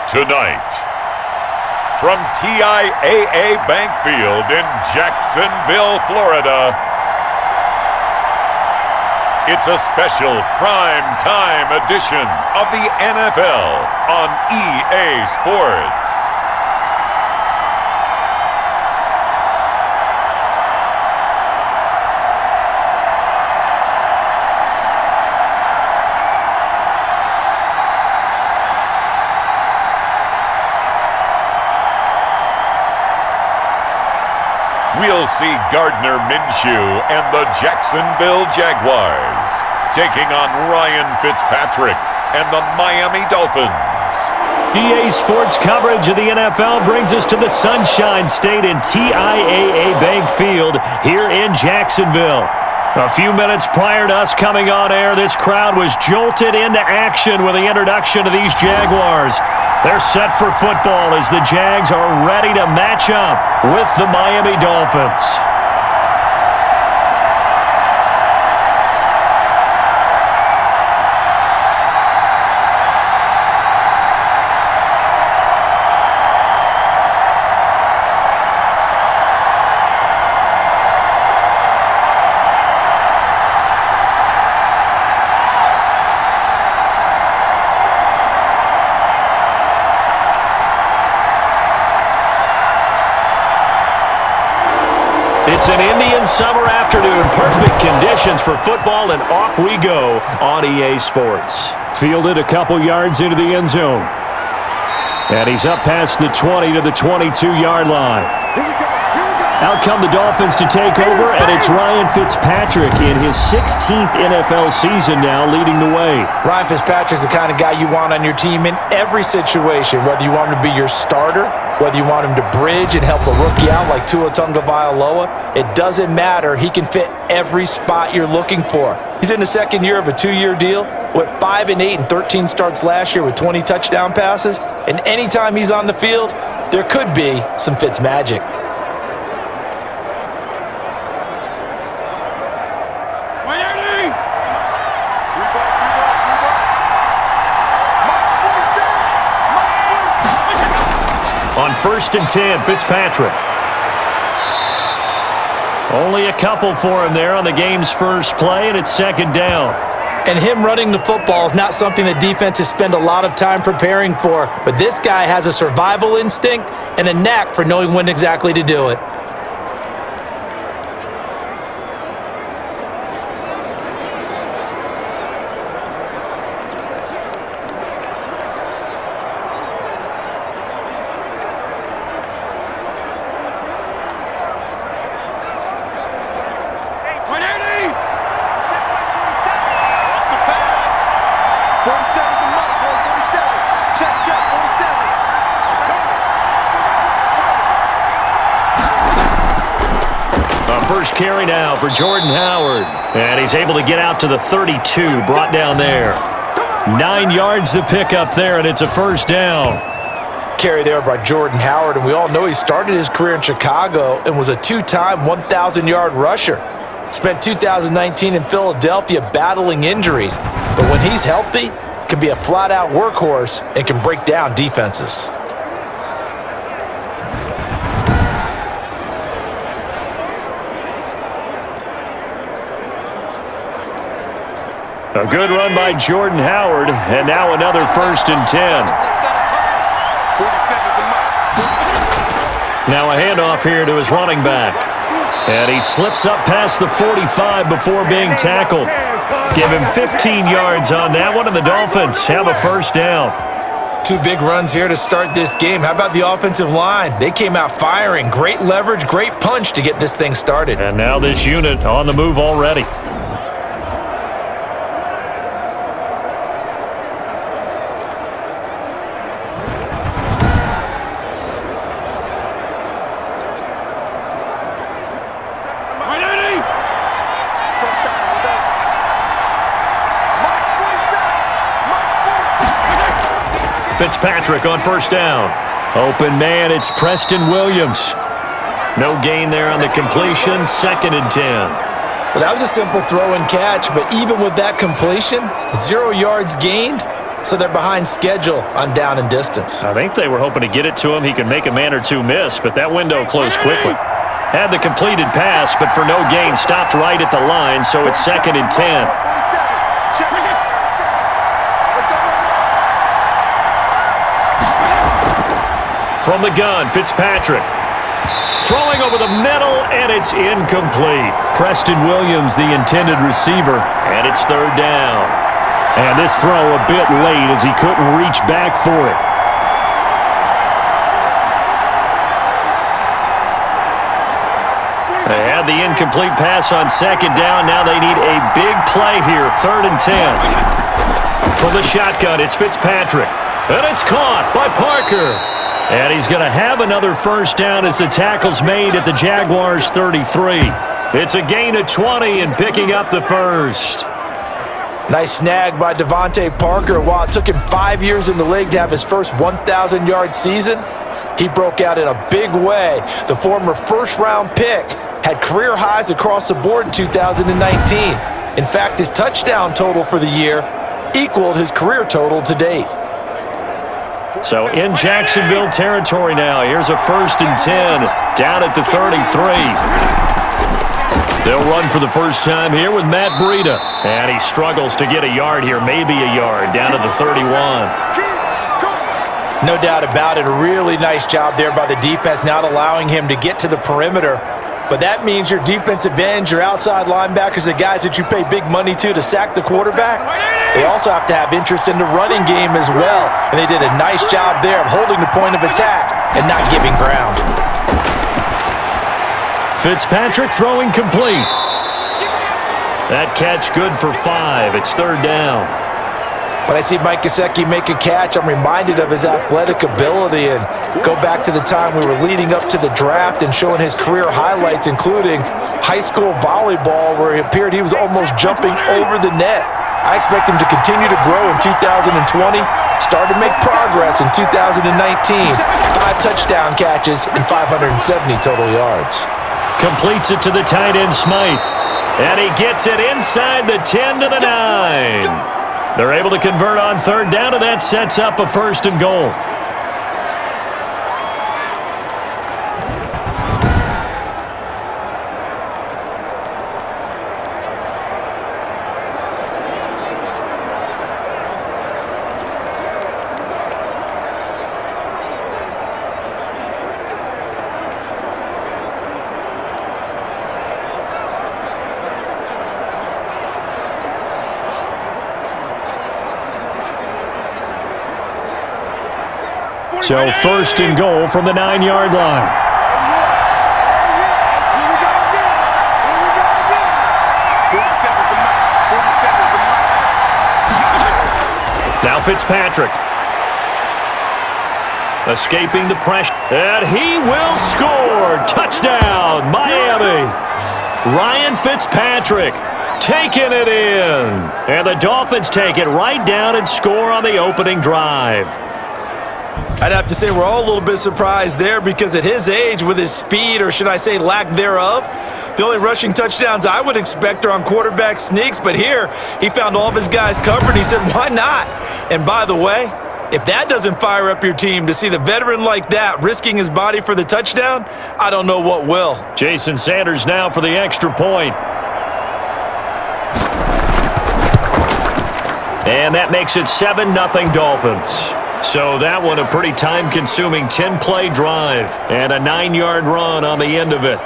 Tonight, from TIAA Bank Field in Jacksonville, Florida, it's a special prime time edition of the NFL on EA Sports. We'll see Gardner Minshew and the Jacksonville Jaguars taking on Ryan Fitzpatrick and the Miami Dolphins. EA Sports coverage of the NFL brings us to the Sunshine State in TIAA Bank Field here in Jacksonville. A few minutes prior to us coming on air, this crowd was jolted into action with the introduction of these Jaguars. They're set for football as the Jags are ready to match up with the Miami Dolphins. It's an Indian summer afternoon. Perfect conditions for football, and off we go on EA Sports. Fielded a couple yards into the end zone. And he's up past the 20 to the 22-yard line. Out come the Dolphins to take over, and it's Ryan Fitzpatrick in his 16th NFL season now leading the way. Ryan Fitzpatrick's the kind of guy you want on your team in every situation, whether you want him to be your starter, whether you want him to bridge and help a rookie out like Tua Tagovailoa. It doesn't matter. He can fit every spot you're looking for. He's in the second year of a 2-year deal, went 5-8 and 13 starts last year with 20 touchdown passes, and anytime he's on the field, there could be some Fitz magic. On 1st and 10, Fitzpatrick. Only a couple for him there on the game's first play, and it's second down. And him running the football is not something that defenses spend a lot of time preparing for, but this guy has a survival instinct and a knack for knowing when exactly to do it. First carry now for Jordan Howard. And he's able to get out to the 32, brought down there. 9 yards to pick up there, and it's a first down. Carry there by Jordan Howard, and we all know he started his career in Chicago and was a 2-time 1,000-yard rusher. Spent 2019 in Philadelphia battling injuries, but when he's healthy, can be a flat-out workhorse and can break down defenses. A good run by Jordan Howard, and now another 1st and 10. Now a handoff here to his running back. And he slips up past the 45 before being tackled. Give him 15 yards on that one, and the Dolphins have a first down. 2 big runs here to start this game. How about the offensive line? They came out firing. Great leverage, great punch to get this thing started. And now this unit on the move already. Fitzpatrick on first down. Open man, it's Preston Williams. No gain there on the completion, 2nd and 10. Well, that was a simple throw and catch, but even with that completion, 0 yards gained, so they're behind schedule on down and distance. I think they were hoping to get it to him. He could make a man or two miss, but that window closed quickly. Had the completed pass, but for no gain, stopped right at the line, so it's 2nd and 10. From the gun, Fitzpatrick. Throwing over the middle, and it's incomplete. Preston Williams, the intended receiver, and it's 3rd down. And this throw a bit late as he couldn't reach back for it. They had the incomplete pass on 2nd down. Now they need a big play here, 3rd and 10. From the shotgun, it's Fitzpatrick. And it's caught by Parker. And he's going to have another 1st down as the tackle's made at the Jaguars' 33. It's a gain of 20 and picking up the 1st. Nice snag by Devontae Parker. While it took him 5 years in the league to have his first 1,000-yard season, he broke out in a big way. The former first-round pick had career highs across the board in 2019. In fact, his touchdown total for the year equaled his career total to date. So in Jacksonville territory now. Here's a 1st and 10 down at the 33. They'll run for the first time here with Matt Breida. And he struggles to get a yard here, maybe a yard, down to the 31. No doubt about it. A really nice job there by the defense, not allowing him to get to the perimeter. But that means your defensive ends, your outside linebackers, the guys that you pay big money to sack the quarterback, they also have to have interest in the running game as well. And they did a nice job there of holding the point of attack and not giving ground. Fitzpatrick throwing complete. That catch good for 5. It's 3rd down. When I see Mike Gesicki make a catch, I'm reminded of his athletic ability and go back to the time we were leading up to the draft and showing his career highlights, including high school volleyball, where it appeared he was almost jumping over the net. I expect him to continue to grow in 2020, start to make progress in 2019. 5 touchdown catches and 570 total yards. Completes it to the tight end, Smythe. And he gets it inside the 10 to the 9. They're able to convert on 3rd down, and that sets up a 1st and goal. So 1st and goal from the 9-yard line. Now Fitzpatrick. Escaping the pressure. And he will score. Touchdown, Miami. Ryan Fitzpatrick taking it in. And the Dolphins take it right down and score on the opening drive. I'd have to say we're all a little bit surprised there because at his age, with his speed, or should I say lack thereof, the only rushing touchdowns I would expect are on quarterback sneaks. But here, he found all of his guys covered. He said, why not? And by the way, if that doesn't fire up your team to see the veteran like that risking his body for the touchdown, I don't know what will. Jason Sanders now for the extra point. And that makes it 7-0 Dolphins. So that one a pretty time-consuming 10-play drive and a 9-yard run on the end of it.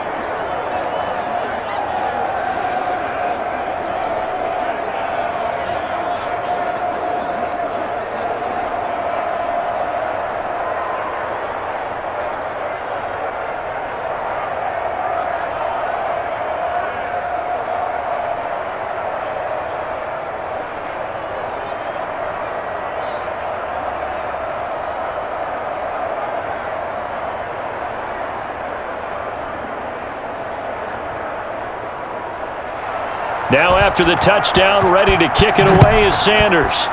Now after the touchdown, ready to kick it away is Sanders.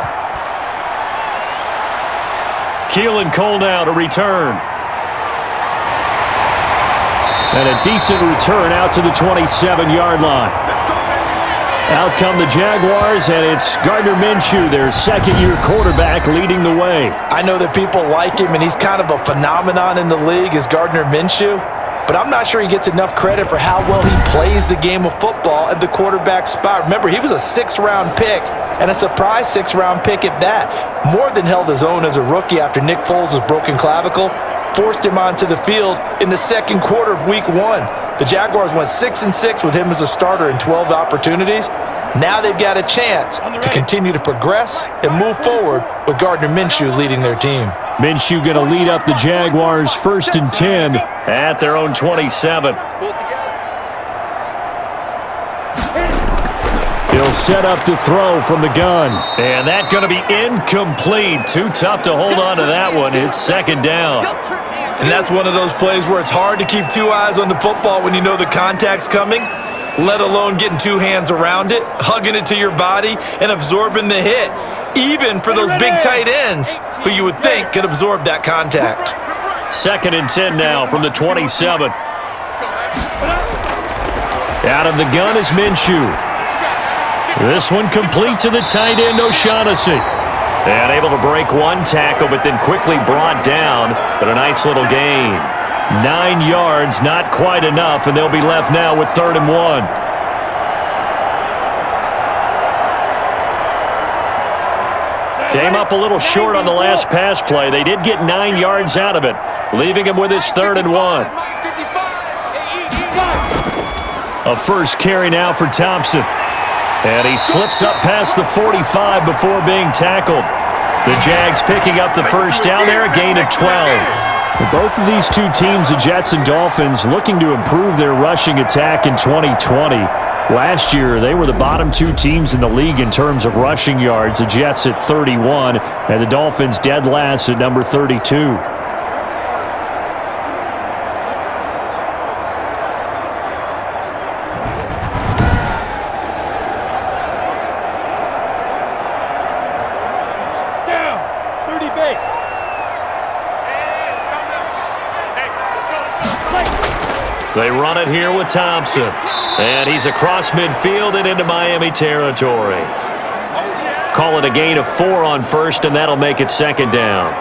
Keelan Cole now to return. And a decent return out to the 27-yard line. Out come the Jaguars, and it's Gardner Minshew, their second-year quarterback, leading the way. I know that people like him, and he's kind of a phenomenon in the league as Gardner Minshew, but I'm not sure he gets enough credit for how well he plays the game of football at the quarterback spot. Remember, he was a sixth-round pick, and a surprise sixth-round pick at that. More than held his own as a rookie after Nick Foles' broken clavicle forced him onto the field in the second quarter of Week 1. The Jaguars went 6-6 with him as a starter in 12 opportunities. Now they've got a chance to continue to progress and move forward with Gardner Minshew leading their team. Minshew going to lead up the Jaguars 1st and 10 at their own 27. He'll set up to throw from the gun. And that's going to be incomplete. Too tough to hold on to that one. It's second down. And that's one of those plays where it's hard to keep two eyes on the football when you know the contact's coming, let alone getting two hands around it, hugging it to your body, and absorbing the hit, even for those big tight ends who you would think could absorb that contact. 2nd and 10 now from the 27. Out of the gun is Minshew. This one complete to the tight end, O'Shaughnessy. And able to break one tackle, but then quickly brought down. But a nice little gain. 9 yards, not quite enough, and they'll be left now with 3rd and 1. Came up a little short on the last pass play. They did get 9 yards out of it, leaving him with his 3rd and 1. A first carry now for Thompson. And he slips up past the 45 before being tackled. The Jags picking up the first down there, a gain of 12. Both of these two teams, the Jets and Dolphins, looking to improve their rushing attack in 2020. Last year, they were the bottom two teams in the league in terms of rushing yards. The Jets at 31, and the Dolphins dead last at number 32. They run it here with Thompson. And he's across midfield and into Miami territory. Call it a gain of 4 on first, and that'll make it 2nd down.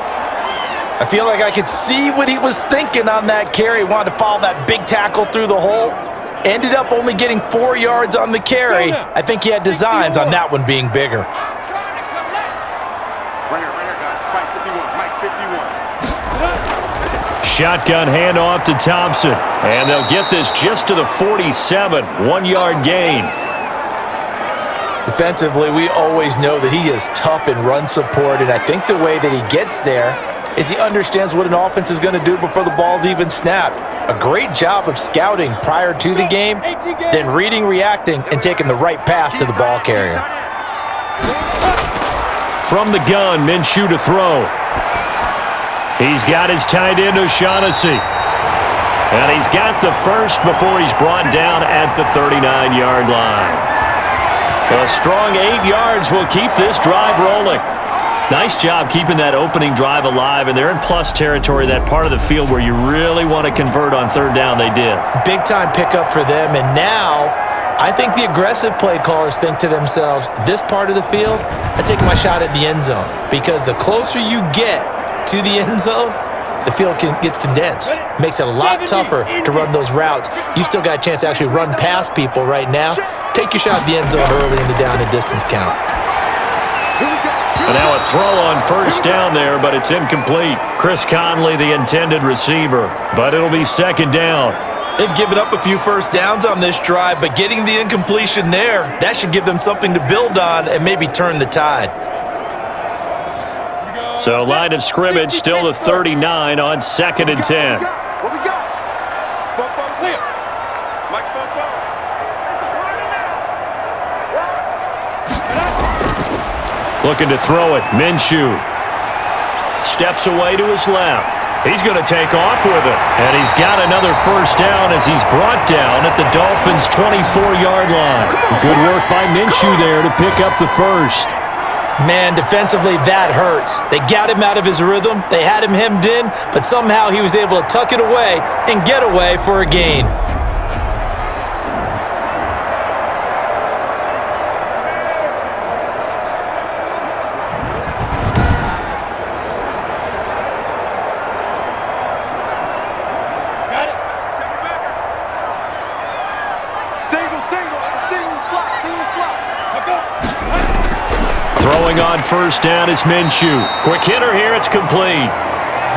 I feel like I could see what he was thinking on that carry. Wanted to follow that big tackle through the hole. Ended up only getting 4 yards on the carry. I think he had designs on that one being bigger. Shotgun handoff to Thompson. And they'll get this just to the 47. 1-yard gain. Defensively, we always know that he is tough in run support, and I think the way that he gets there is he understands what an offense is going to do before the ball's even snapped. A great job of scouting prior to the game, then reading, reacting, and taking the right path to the ball carrier. From the gun, Minshew to throw. He's got his tight end, O'Shaughnessy. And he's got the first before he's brought down at the 39-yard line. A strong 8 yards will keep this drive rolling. Nice job keeping that opening drive alive, and they're in plus territory, that part of the field where you really want to convert on 3rd down. They did. Big-time pickup for them, and now I think the aggressive play callers think to themselves, this part of the field, I take my shot at the end zone, because the closer you get to the end zone, the field gets condensed. Makes it a lot tougher to run those routes. You still got a chance to actually run past people right now. Take your shot at the end zone early in the down and distance count. And now a throw on 1st down there, but it's incomplete. Chris Conley, the intended receiver, but it'll be 2nd down. They've given up a few first downs on this drive, but getting the incompletion there, that should give them something to build on and maybe turn the tide. So line of scrimmage still the 39 on 2nd and 10. What we got? Clear. Mike Bobo. Looking to throw it. Minshew steps away to his left. He's going to take off with it. And he's got another first down as he's brought down at the Dolphins' 24-yard line. Good work by Minshew there to pick up the first. Man, defensively, that hurts. They got him out of his rhythm. They had him hemmed in, but somehow he was able to tuck it away and get away for a gain. Throwing on first down is Minshew. Quick hitter here, it's complete.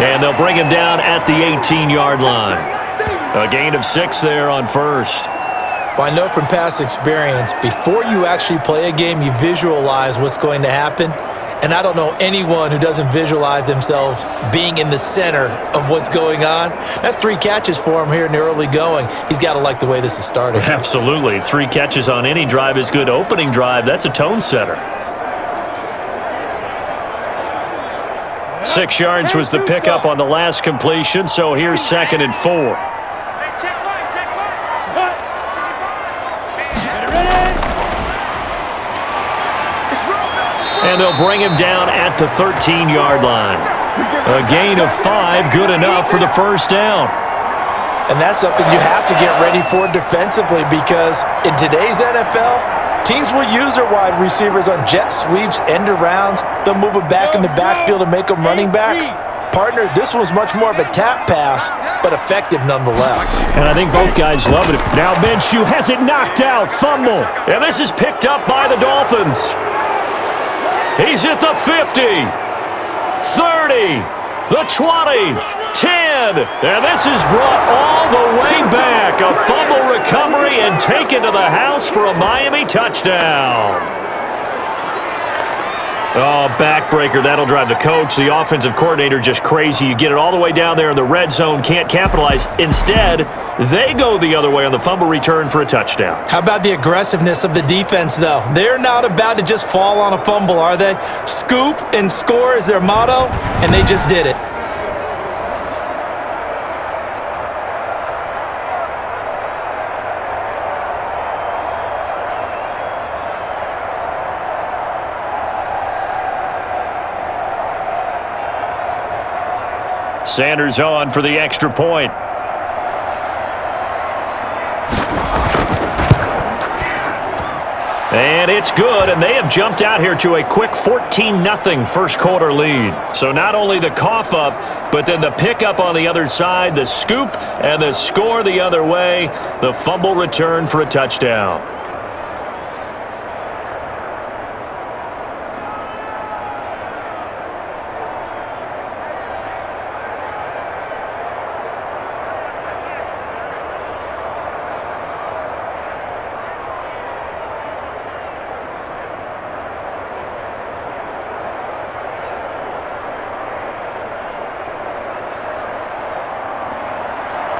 And they'll bring him down at the 18-yard line. A gain of 6 there on first. Well, I know from past experience, before you actually play a game, you visualize what's going to happen. And I don't know anyone who doesn't visualize themselves being in the center of what's going on. That's 3 catches for him here in the early going. He's got to like the way this is starting. Absolutely. 3 catches on any drive is good. Opening drive, that's a tone setter. 6 yards was the pickup on the last completion, so here's 2nd and 4. And they'll bring him down at the 13-yard line. A gain of 5, good enough for the first down. And that's something you have to get ready for defensively, because in today's NFL, teams will use their wide receivers on jet sweeps, end arounds. They'll move them back in the backfield and make them running backs. Partner, this was much more of a tap pass, but effective nonetheless. And I think both guys love it. Now Minshew has it knocked out, fumble. And this is picked up by the Dolphins. He's at the 50, 30, the 20, 10. And this is brought all the way back. A fumble recovery and taken to the house for a Miami touchdown. Oh, backbreaker. That'll drive the coach, the offensive coordinator, just crazy. You get it all the way down there in the red zone, can't capitalize. Instead, they go the other way on the fumble return for a touchdown. How about the aggressiveness of the defense, though? They're not about to just fall on a fumble, are they? Scoop and score is their motto, and they just did it. Sanders on for the extra point. And it's good, and they have jumped out here to a quick 14-0 first quarter lead. So not only the cough up, but then the pickup on the other side, the scoop, and the score the other way, the fumble return for a touchdown.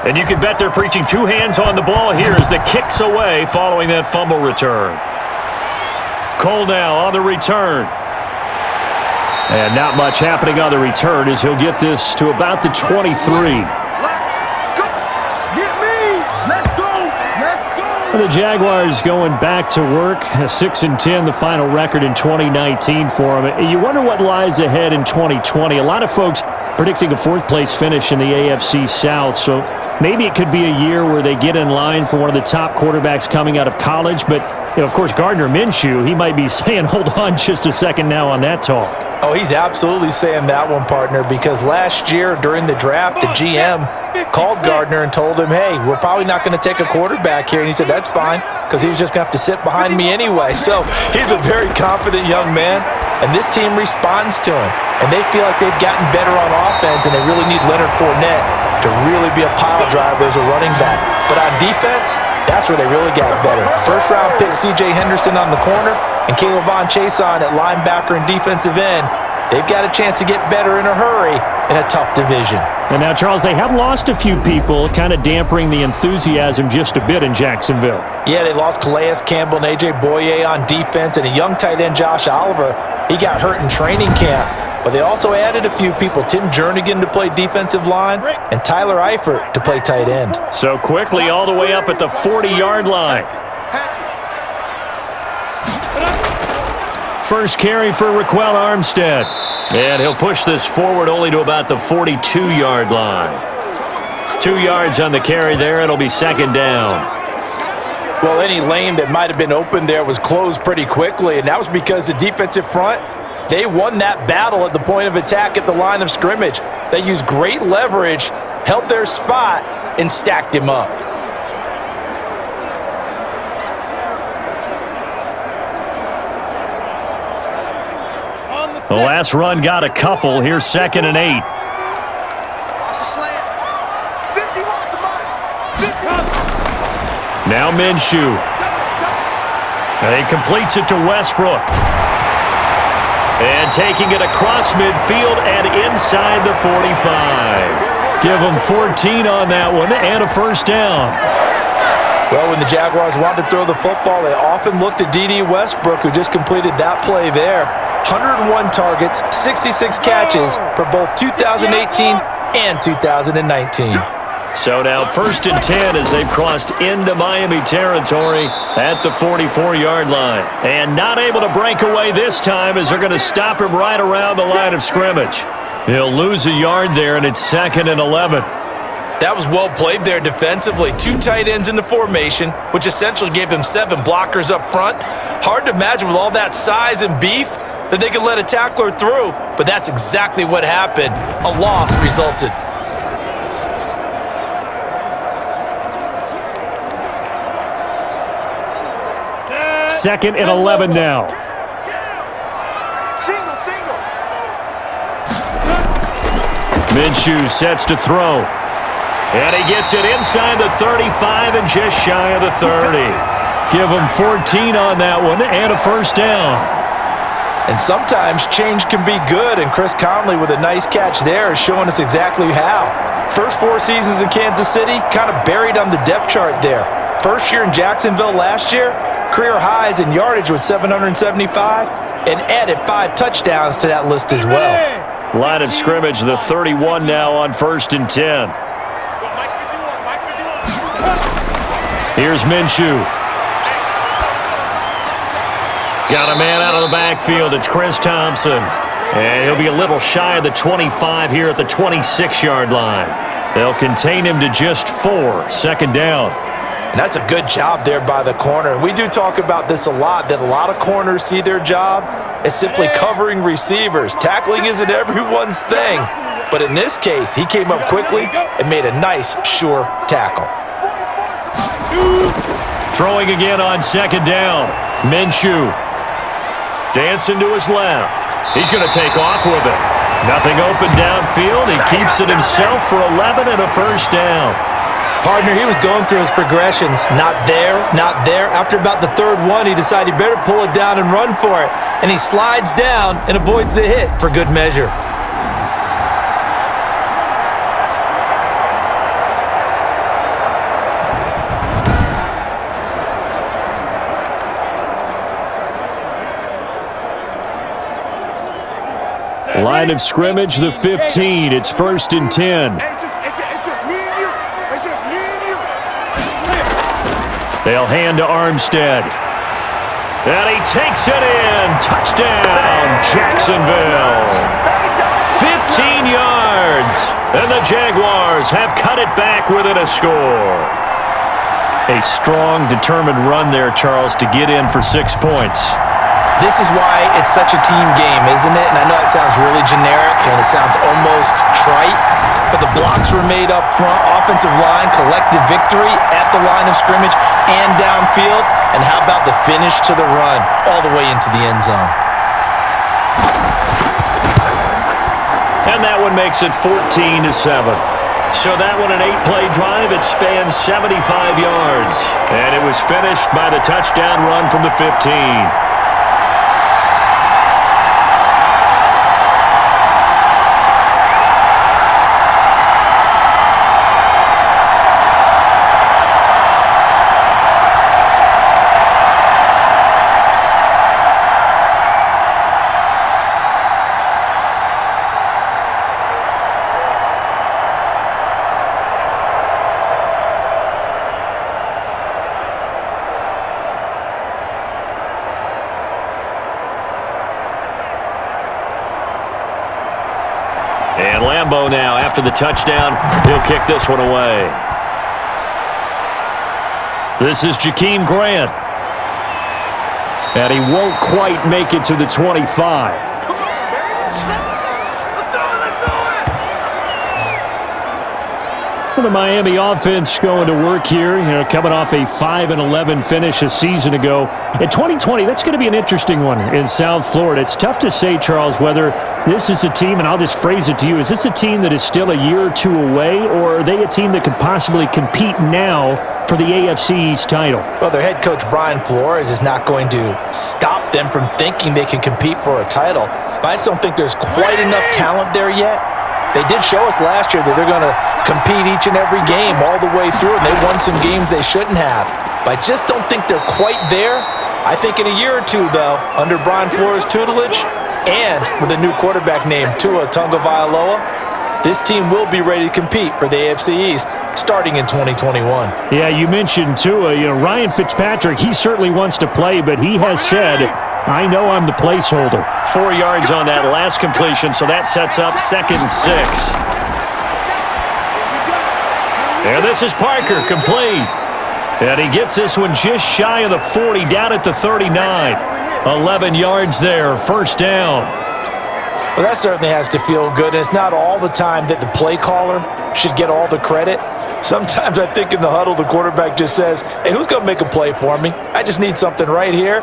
And you can bet they're preaching 2 hands on the ball here as the kick's away following that fumble return. Cole now on the return. And not much happening on the return as he'll get this to about the 23. The Jaguars going back to work, 6-10, the final record in 2019 for them. You wonder what lies ahead in 2020. A lot of folks predicting a 4th-place finish in the AFC South, so maybe it could be a year where they get in line for one of the top quarterbacks coming out of college. But, you know, of course, Gardner Minshew, he might be saying, hold on just a second now on that talk. Oh, he's absolutely saying that one, partner, because last year during the draft, the GM called Gardner and told him, hey, we're probably not going to take a quarterback here. And he said, that's fine, because he was just going to have to sit behind me anyway. So he's a very confident young man, and this team responds to him. And they feel like they've gotten better on offense, and they really need Leonard Fournette to really be a pile driver as a running back. But on defense, that's where they really got better. First-round pick C.J. Henderson on the corner and Caleb Von Chason at linebacker and defensive end. They've got a chance to get better in a hurry in a tough division. And now, Charles, they have lost a few people, kind of dampering the enthusiasm just a bit in Jacksonville. Yeah, they lost Calais Campbell and A.J. Boye on defense, and a young tight end, Josh Oliver. He got hurt in training camp. But they also added a few people, Tim Jernigan to play defensive line and Tyler Eifert to play tight end. So quickly all the way up at the 40-yard line. First carry for Raquel Armstead. And he'll push this forward only to about the 42-yard line. 2 yards on the carry there. It'll be 2nd down. Well, any lane that might have been open there was closed pretty quickly, and that was because the defensive front, they won that battle at the point of attack at the line of scrimmage. They used great leverage, held their spot, and stacked him up. The last run got a couple. Here's 2nd and 8. Watch the slant. 50 wants the money. 50. Now Minshew. He completes it to Westbrook. And taking it across midfield and inside the 45. Give them 14 on that one and a first down. Well, when the Jaguars wanted to throw the football, they often looked at D.D. Westbrook, who just completed that play there. 101 targets, 66 catches for both 2018 and 2019. So now 1st and 10 as they've crossed into Miami territory at the 44-yard line. And not able to break away this time as they're going to stop him right around the line of scrimmage. He'll lose a yard there, and it's 2nd and 11. That was well played there defensively. 2 tight ends in the formation, which essentially gave them 7 blockers up front. Hard to imagine with all that size and beef that they could let a tackler through, but that's exactly what happened. A loss resulted. Second and 11 now. Single. Minshew sets to throw. And he gets it inside the 35 and just shy of the 30. Give him 14 on that one and a first down. And sometimes change can be good, and Chris Conley with a nice catch there is showing us exactly how. First 4 seasons in Kansas City, kind of buried on the depth chart there. First year in Jacksonville last year, career highs in yardage with 775, and added 5 touchdowns to that list as well. Line of scrimmage, the 31 now on 1st and 10. Here's Minshew. Got a man out of the backfield. It's Chris Thompson. And he'll be a little shy of the 25 here at the 26-yard line. They'll contain him to just 4. 2nd down. And that's a good job there by the corner. We do talk about this a lot, that a lot of corners see their job as simply covering receivers. Tackling isn't everyone's thing. But in this case, he came up quickly and made a nice, sure tackle. Throwing again on 2nd down. Minshew. Dancing to his left. He's going to take off with it. Nothing open downfield. He keeps it himself for 11 and a first down. Partner, he was going through his progressions. Not there, not there. After about the 3rd one, he decided he better pull it down and run for it. And he slides down and avoids the hit for good measure. Line of scrimmage, the 15. It's 1st and 10. It's just me and you. It's just me and you. They'll hand to Armstead. And he takes it in. Touchdown, Jacksonville. 15 yards. And the Jaguars have cut it back within a score. A strong, determined run there, Charles, to get in for 6 points. This is why it's such a team game, isn't it? And I know it sounds really generic and it sounds almost trite, but the blocks were made up front, offensive line, collective victory at the line of scrimmage and downfield. And how about the finish to the run all the way into the end zone? And that one makes it 14-7. So that one, an 8-play drive. It spans 75 yards. And it was finished by the touchdown run from the 15. And Lambeau now, after the touchdown, he'll kick this one away. This is Jakeem Grant. And he won't quite make it to the 25. Well, the Miami offense going to work here, coming off a 5-11 finish a season ago. In 2020, that's going to be an interesting one in South Florida. It's tough to say, Charles, whether this is a team, and I'll just phrase it to you, is this a team that is still a year or two away, or are they a team that could possibly compete now for the AFC East title? Well, their head coach, Brian Flores, is not going to stop them from thinking they can compete for a title. But I just don't think there's quite enough talent there yet. They did show us last year that they're going to compete each and every game all the way through, and they won some games they shouldn't have. But I just don't think they're quite there. I think in a year or two, though, under Brian Flores' tutelage and with a new quarterback named Tua Tagovailoa, this team will be ready to compete for the AFC East starting in 2021. Yeah, you mentioned Tua. Ryan Fitzpatrick, he certainly wants to play, but he has said, I know I'm the placeholder. 4 yards on that last completion, so that sets up 2nd and 6. And this is Parker, complete. And he gets this one just shy of the 40, down at the 39. 11 yards there, 1st down. Well, that certainly has to feel good, and it's not all the time that the play caller should get all the credit. Sometimes I think in the huddle, the quarterback just says, hey, who's going to make a play for me? I just need something right here.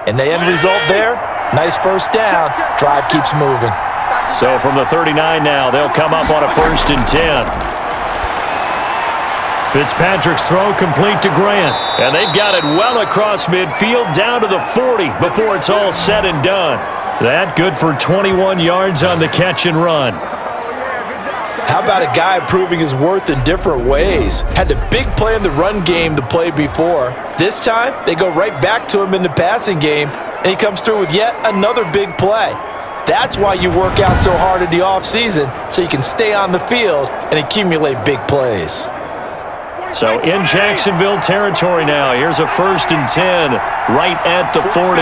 And the end result there, nice 1st down. Drive keeps moving. So from the 39 now, they'll come up on a 1st and 10. Fitzpatrick's throw complete to Grant. And they've got it well across midfield, down to the 40 before it's all said and done. That good for 21 yards on the catch and run. How about a guy proving his worth in different ways? Had the big play in the run game the play before. This time, they go right back to him in the passing game, and he comes through with yet another big play. That's why you work out so hard in the offseason, so you can stay on the field and accumulate big plays. So in Jacksonville territory now, here's a 1st and 10 right at the 40.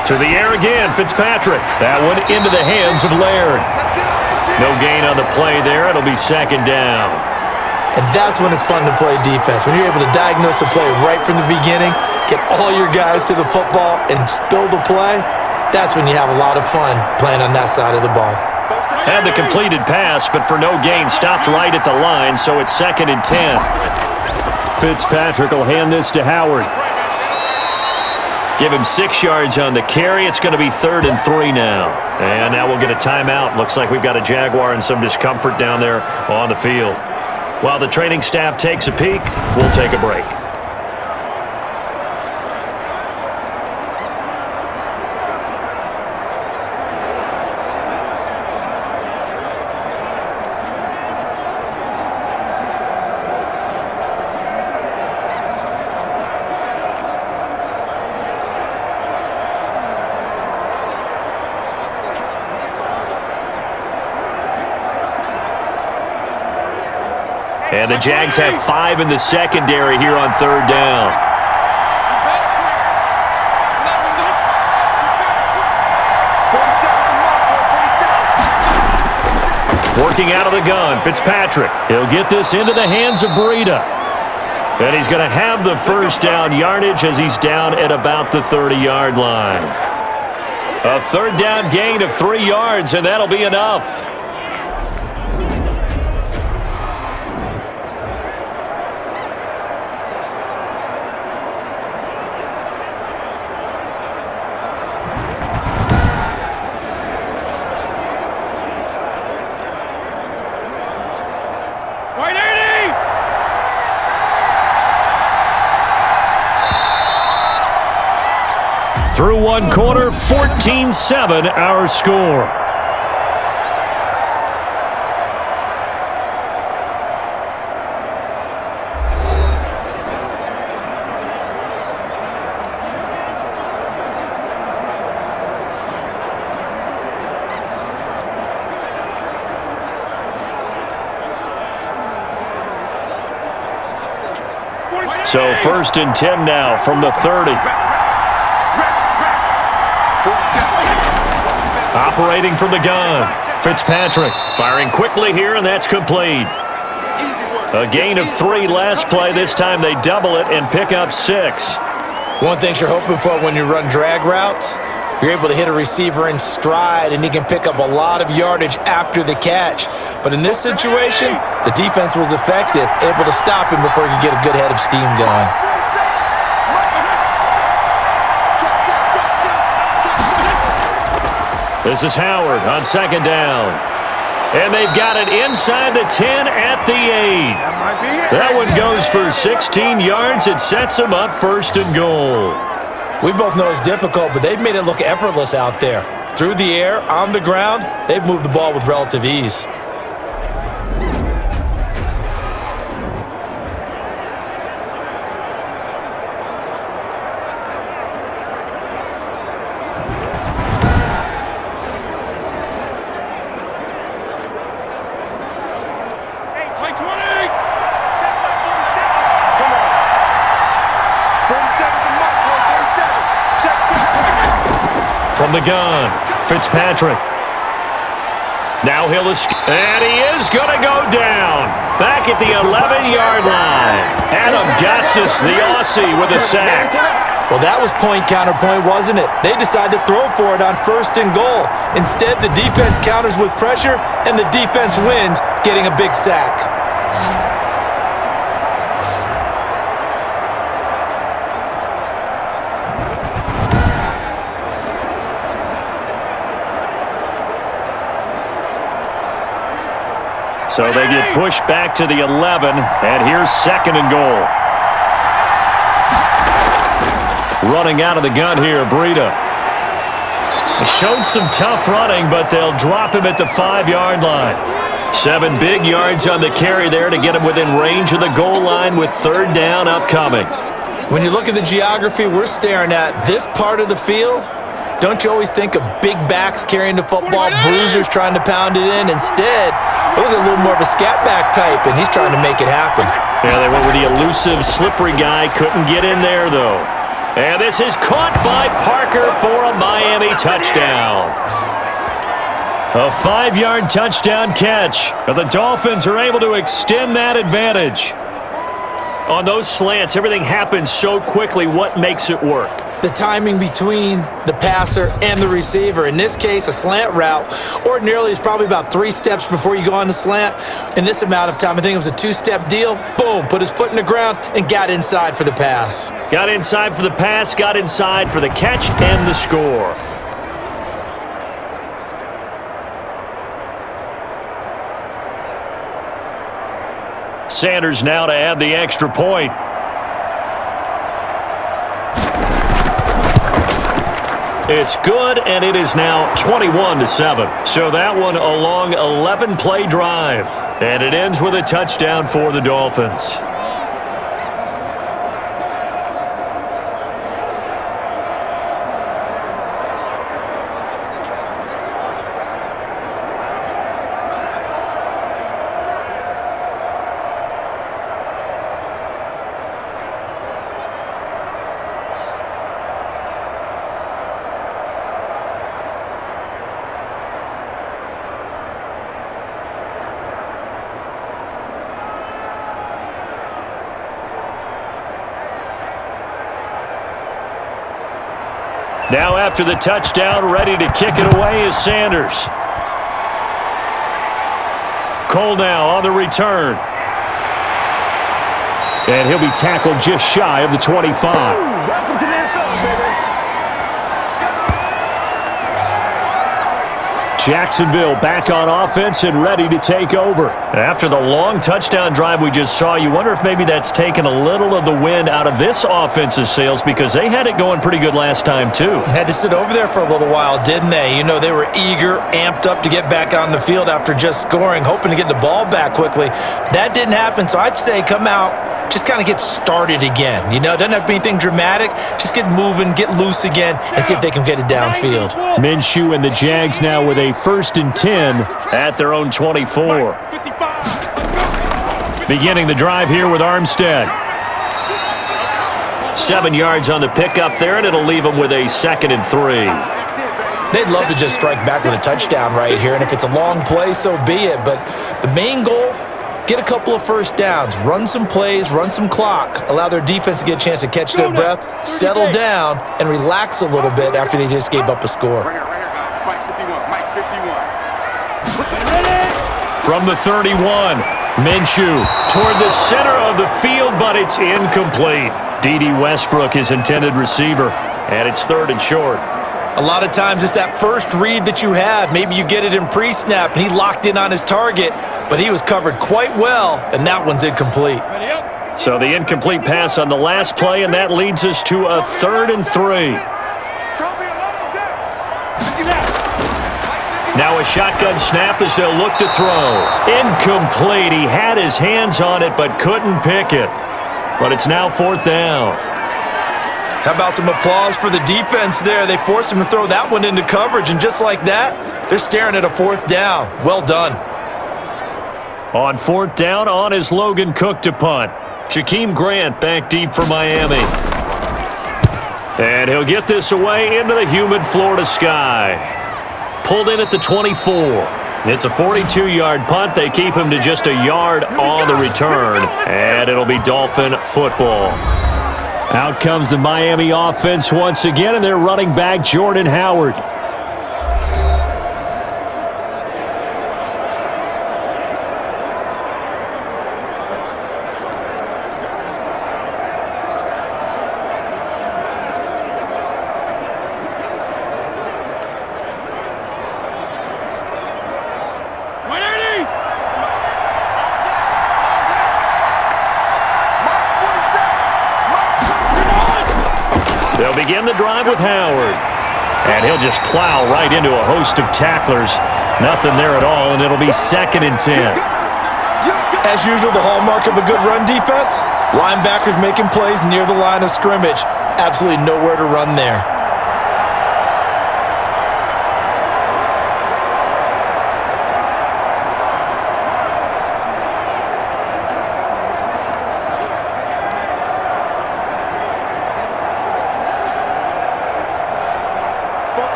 To the air again, Fitzpatrick. That one into the hands of Laird. No gain on the play there. It'll be 2nd down. And that's when it's fun to play defense. When you're able to diagnose a play right from the beginning, get all your guys to the football, and spill the play, that's when you have a lot of fun playing on that side of the ball. Had the completed pass, but for no gain, stopped right at the line, so it's 2nd and 10. Fitzpatrick will hand this to Howard. Give him 6 yards on the carry. It's going to be 3rd and 3 now. And now we'll get a timeout. Looks like we've got a Jaguar and some discomfort down there on the field. While the training staff takes a peek, we'll take a break. And the Jags have 5 in the secondary here on 3rd down. Working out of the gun, Fitzpatrick. He'll get this into the hands of Breida. And he's going to have the 1st down yardage as he's down at about the 30-yard line. A 3rd down gain of 3 yards, and that'll be enough. Through one quarter, 14-7 our score. So 1st and 10 now from the 30. Operating from the gun, Fitzpatrick firing quickly here, and that's complete. A gain of 3 last play. This time they double it and pick up 6. One thing you're hoping for when you run drag routes, You're able to hit a receiver in stride, and he can pick up a lot of yardage after the catch. But in this situation, the defense was effective, able to stop him before he could get a good head of steam going. This is Howard on second down. And they've got it inside the 10 at the 8. That one goes for 16 yards. It sets them up first and goal. We both know it's difficult, but they've made it look effortless out there. Through the air, on the ground, they've moved the ball with relative ease. From the gun, Fitzpatrick. Now he'll escape, and he is going to go down. Back at the 11-yard line. Adam Gotsis, the Aussie, with a sack. Well, that was point-counterpoint, wasn't it? They decided to throw for it on first and goal. Instead, the defense counters with pressure, and the defense wins, getting a big sack. So they get pushed back to the 11, and here's second and goal. Running out of the gun here, Breida. It showed some tough running, but they'll drop him at the 5-yard line. 7 big yards on the carry there to get him within range of the goal line with third down upcoming. When you look at the geography we're staring at, this part of the field, don't you always think of big backs carrying the football, bruisers trying to pound it in? Instead, look at a little more of a scat back type, and he's trying to make it happen. Yeah, they went with the elusive, slippery guy. Couldn't get in there, though. And this is caught by Parker for a Miami touchdown. A 5-yard touchdown catch. And the Dolphins are able to extend that advantage. On those slants, everything happens so quickly. What makes it work? The timing between the passer and the receiver. In this case, a slant route ordinarily is probably about 3 steps before you go on the slant. In this amount of time, I think it was a 2-step deal. Boom, put his foot in the ground and got inside for the pass. Got inside for the pass, got inside for the catch and the score. Sanders now to add the extra point. It's good, and it is now 21-7. So that one a long 11-play drive. And it ends with a touchdown for the Dolphins. Now after the touchdown, ready to kick it away is Sanders. Cole now on the return. And he'll be tackled just shy of the 25. Welcome to the NFL, baby. Jacksonville back on offense and ready to take over. After the long touchdown drive we just saw, you wonder if maybe that's taken a little of the wind out of this offense's sails because they had it going pretty good last time too. Had to sit over there for a little while, didn't they? You know, they were eager, amped up to get back on the field after just scoring, hoping to get the ball back quickly. That didn't happen, so I'd say come out, just kind of get started again. You know, it doesn't have to be anything dramatic. Just get moving, get loose again, and see if they can get it downfield. Minshew and the Jags now with a 1st and 10 at their own 24. Beginning the drive here with Armstead. 7 yards on the pickup there, and it'll leave them with a 2nd and 3. They'd love to just strike back with a touchdown right here, and if it's a long play, so be it. But the main goal, get a couple of first downs, run some plays, run some clock, allow their defense to get a chance to catch their breath, settle down, and relax a little bit after they just gave up a score. Right here, guys. Mike 51. Mike 51. From the 31, Minshew toward the center of the field, but it's incomplete. D.D. Westbrook, his intended receiver, and it's 3rd and short. A lot of times it's that first read that you have. Maybe you get it in pre-snap, and he locked in on his target, but he was covered quite well, and that one's incomplete. So the incomplete pass on the last play, and that leads us to a 3rd and 3. Now a shotgun snap as they'll look to throw. Incomplete. He had his hands on it but couldn't pick it. But it's now 4th down. How about some applause for the defense there? They forced him to throw that one into coverage, and just like that, they're staring at a 4th down. Well done. On 4th down, on is Logan Cook to punt. Jakeem Grant back deep for Miami. And he'll get this away into the humid Florida sky. Pulled in at the 24. It's a 42-yard punt. They keep him to just a yard on the return, and it'll be Dolphin football. Out comes the Miami offense once again, and they're running back Jordan Howard. They'll begin the drive with Howard. And he'll just plow right into a host of tacklers. Nothing there at all, and it'll be 2nd and 10. As usual, the hallmark of a good run defense, linebackers making plays near the line of scrimmage. Absolutely nowhere to run there.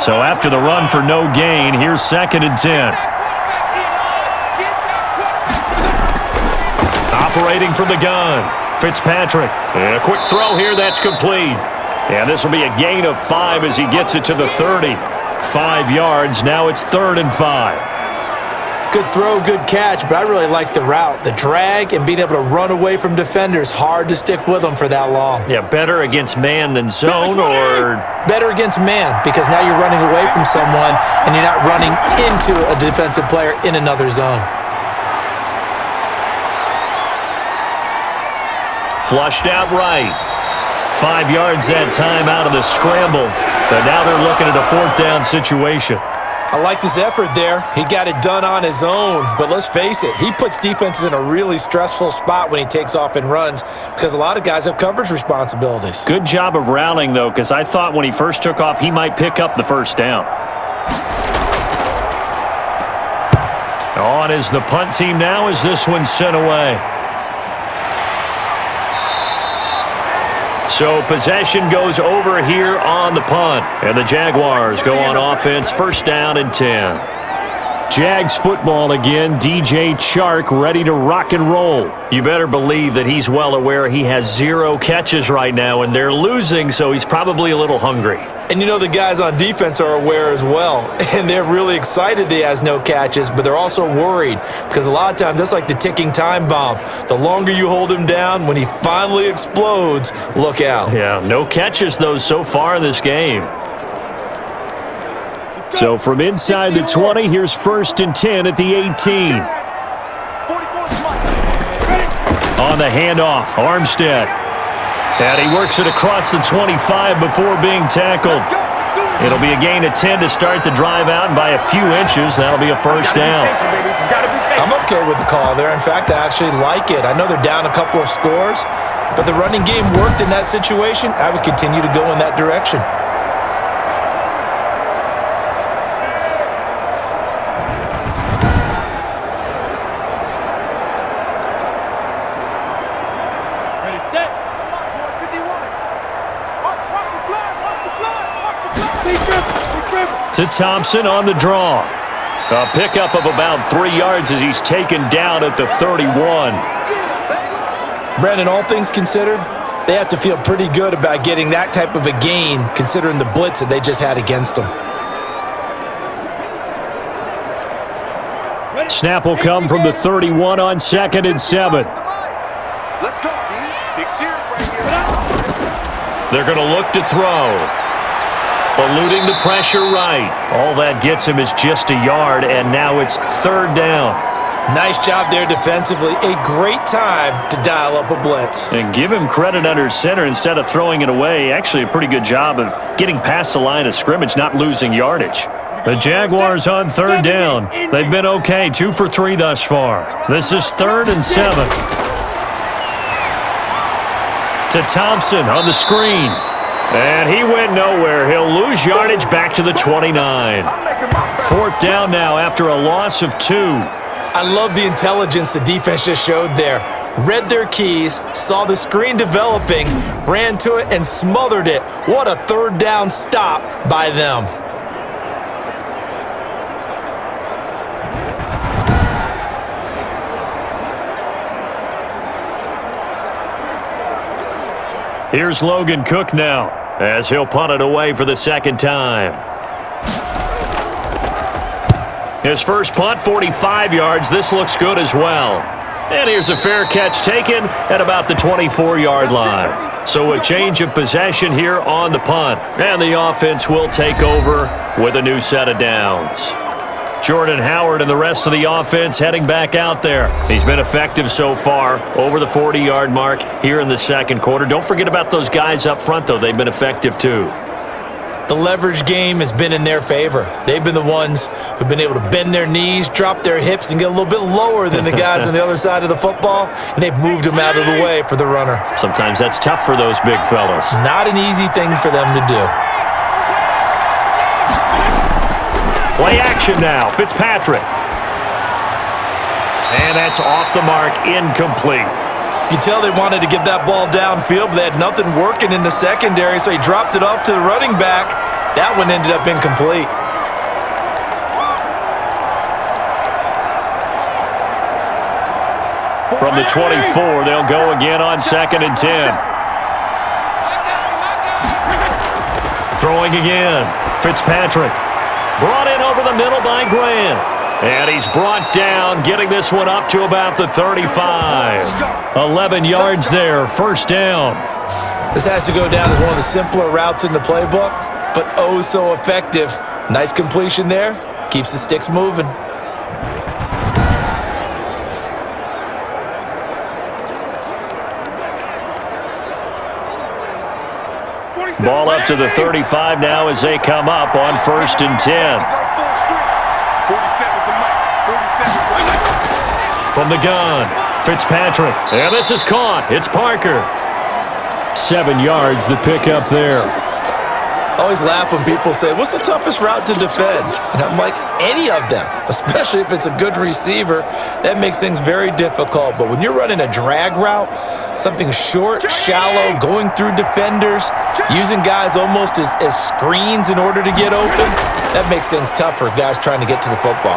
So after the run for no gain, here's 2nd and 10. Operating from the gun, Fitzpatrick. And a quick throw here, that's complete. And this will be a gain of 5 as he gets it to the 30. 5 yards, now it's 3rd and 5. Good throw, good catch, but I really like the route. The drag and being able to run away from defenders, hard to stick with them for that long. Yeah, better against man than zone, or? Better against man, because now you're running away from someone and you're not running into a defensive player in another zone. Flushed out right. 5 yards that time out of the scramble. But now they're looking at a 4th down situation. I liked his effort there. He got it done on his own. But let's face it, he puts defenses in a really stressful spot when he takes off and runs because a lot of guys have coverage responsibilities. Good job of rallying, though, because I thought when he first took off, he might pick up the 1st down. On is the punt team now as this one's sent away. So possession goes over here on the punt. And the Jaguars go on offense, 1st down and 10. Jags football again. DJ Chark ready to rock and roll. You better believe that he's well aware he has 0 catches right now, and they're losing, so he's probably a little hungry. And you know the guys on defense are aware as well. And they're really excited that he has no catches, but they're also worried because a lot of times that's like the ticking time bomb. The longer you hold him down, when he finally explodes, look out. Yeah, no catches, though, so far in this game. So from inside the 20, here's 1st and 10 at the 18. On the handoff, Armstead. And he works it across the 25 before being tackled. It'll be a gain of 10 to start the drive out, and by a few inches, that'll be a 1st down. I'm okay with the call there. In fact, I actually like it. I know they're down a couple of scores, but the running game worked in that situation. I would continue to go in that direction. To Thompson on the draw. A pickup of about 3 yards as he's taken down at the 31. Brandon, all things considered, they have to feel pretty good about getting that type of a gain considering the blitz that they just had against them. Snap will come from the 31 on 2nd and 7. Let's go, D. Big series right here. They're going to look to throw. Eluding the pressure right. All that gets him is just a yard, and now it's 3rd down. Nice job there defensively. A great time to dial up a blitz. And give him credit under center instead of throwing it away. Actually, a pretty good job of getting past the line of scrimmage, not losing yardage. The Jaguars on 3rd down. They've been okay, 2 for 3 thus far. This is 3rd and 7. To Thompson on the screen. And he went nowhere. He'll lose yardage back to the 29. 4th down now after a loss of 2. I love the intelligence the defense just showed there. Read their keys, saw the screen developing, ran to it, and smothered it. What a 3rd down stop by them. Here's Logan Cook now as he'll punt it away for the 2nd time. His first punt, 45 yards. This looks good as well. And here's a fair catch taken at about the 24-yard line. So a change of possession here on the punt. And the offense will take over with a new set of downs. Jordan Howard and the rest of the offense heading back out there. He's been effective so far, over the 40-yard mark here in the 2nd quarter. Don't forget about those guys up front, though. They've been effective, too. The leverage game has been in their favor. They've been the ones who've been able to bend their knees, drop their hips, and get a little bit lower than the guys on the other side of the football, and they've moved them out of the way for the runner. Sometimes that's tough for those big fellas. Not an easy thing for them to do. Play action now. Fitzpatrick. And that's off the mark, incomplete. You can tell they wanted to get that ball downfield, but they had nothing working in the secondary, so he dropped it off to the running back. That one ended up incomplete. From the 24, they'll go again on 2nd and 10. Throwing again. Fitzpatrick. Brought in over the middle by Grant. And he's brought down, getting this one up to about the 35. 11 yards there, 1st down. This has to go down as one of the simpler routes in the playbook, but oh so effective. Nice completion there. Keeps the sticks moving. Ball up to the 35 now as they come up on 1st and 10. 47's the mic. 47's the mic. From the gun, Fitzpatrick. And this is caught. It's Parker. 7 yards, the pickup there. I always laugh when people say, what's the toughest route to defend? And I'm like, any of them, especially if it's a good receiver. That makes things very difficult. But when you're running a drag route, something short, shallow, going through defenders, using guys almost as screens in order to get open, that makes things tough for guys trying to get to the football.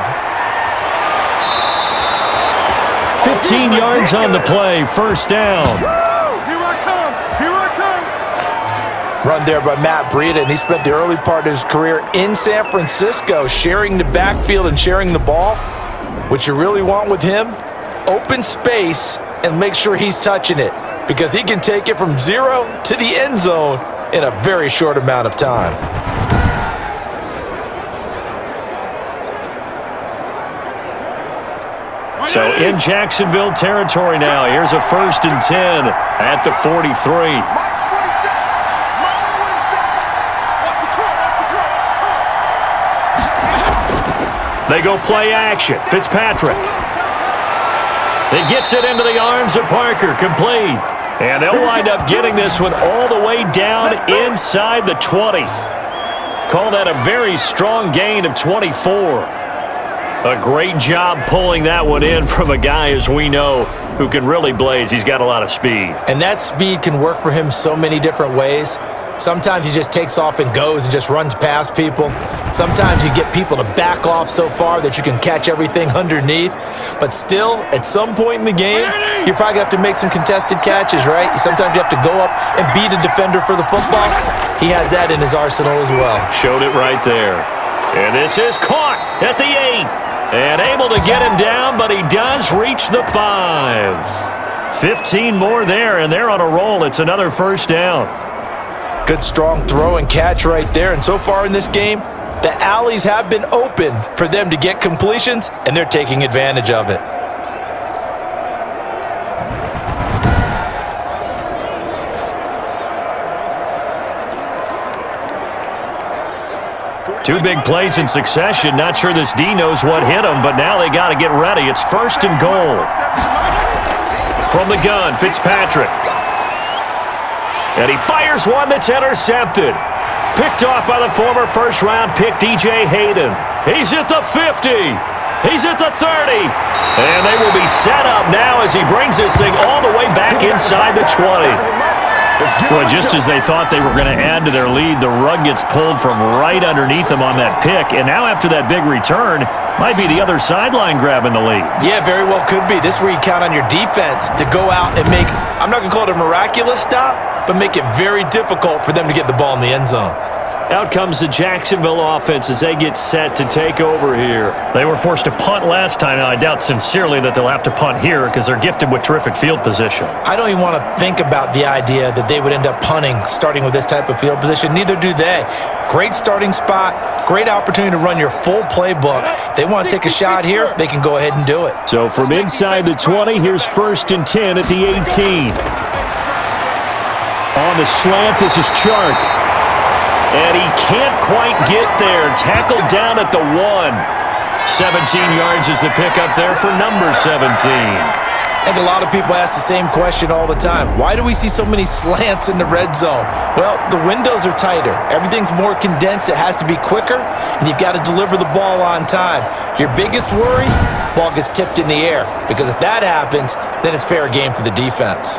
15 yards on the play, 1st down. Run there by Matt Breida, and he spent the early part of his career in San Francisco sharing the backfield and sharing the ball. What you really want with him, open space and make sure he's touching it because he can take it from 0 to the end zone in a very short amount of time. So in Jacksonville territory now. Here's a 1st and 10 at the 43. They go play action. Fitzpatrick. He gets it into the arms of Parker. Complete. And they'll wind up getting this one all the way down inside the 20. Call that a very strong gain of 24. A great job pulling that one in from a guy, as we know, who can really blaze. He's got a lot of speed. And that speed can work for him so many different ways. Sometimes he just takes off and goes and just runs past people. Sometimes you get people to back off so far that you can catch everything underneath. But still, at some point in the game, you're probably going to have to make some contested catches, right? Sometimes you have to go up and beat a defender for the football. He has that in his arsenal as well. Showed it right there. And this is caught at the 8. And able to get him down, but he does reach the 5. 15 more there, and they're on a roll. It's another first down. Good strong throw and catch right there. And so far in this game, the alleys have been open for them to get completions, and they're taking advantage of it. Two big plays in succession. Not sure this D knows what hit him, but now they got to get ready. It's first and goal. From the gun, Fitzpatrick. And he fires one that's intercepted. Picked off by the former first-round pick, DJ Hayden. He's at the 50. He's at the 30. And they will be set up now as he brings this thing all the way back inside the 20. Well, just as they thought they were going to add to their lead, the rug gets pulled from right underneath them on that pick. And now after that big return, might be the other sideline grabbing the lead. Yeah, very well could be. This is where you count on your defense to go out and make, I'm not going to call it a miraculous stop, but make it very difficult for them to get the ball in the end zone. Out comes the Jacksonville offense as they get set to take over here. They were forced to punt last time. Now, I doubt sincerely that they'll have to punt here because they're gifted with terrific field position. I don't even want to think about the idea that they would end up punting starting with this type of field position. Neither do they. Great starting spot, great opportunity to run your full playbook. If they want to take a shot here, they can go ahead and do it. So from inside the 20, here's first and 10 at the 18. On the slant, this is Chark. And he can't quite get there. Tackled down at the 1. 17 yards is the pickup there for number 17. I think a lot of people ask the same question all the time. Why do we see so many slants in the red zone? Well, the windows are tighter. Everything's more condensed. It has to be quicker, and you've got to deliver the ball on time. Your biggest worry, ball gets tipped in the air, because if that happens, then it's fair game for the defense.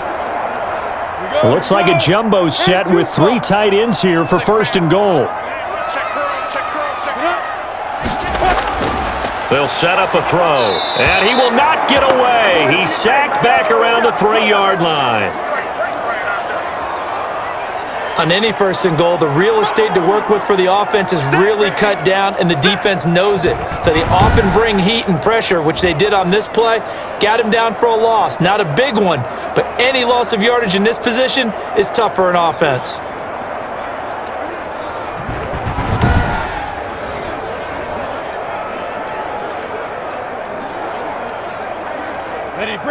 Looks like a jumbo set with 3 tight ends here for first and goal. They'll set up a throw, and he will not get away. He's sacked back around the 3-yard line. On any first and goal, the real estate to work with for the offense is really cut down, and the defense knows it. So they often bring heat and pressure, which they did on this play. Got him down for a loss. Not a big one, but any loss of yardage in this position is tough for an offense.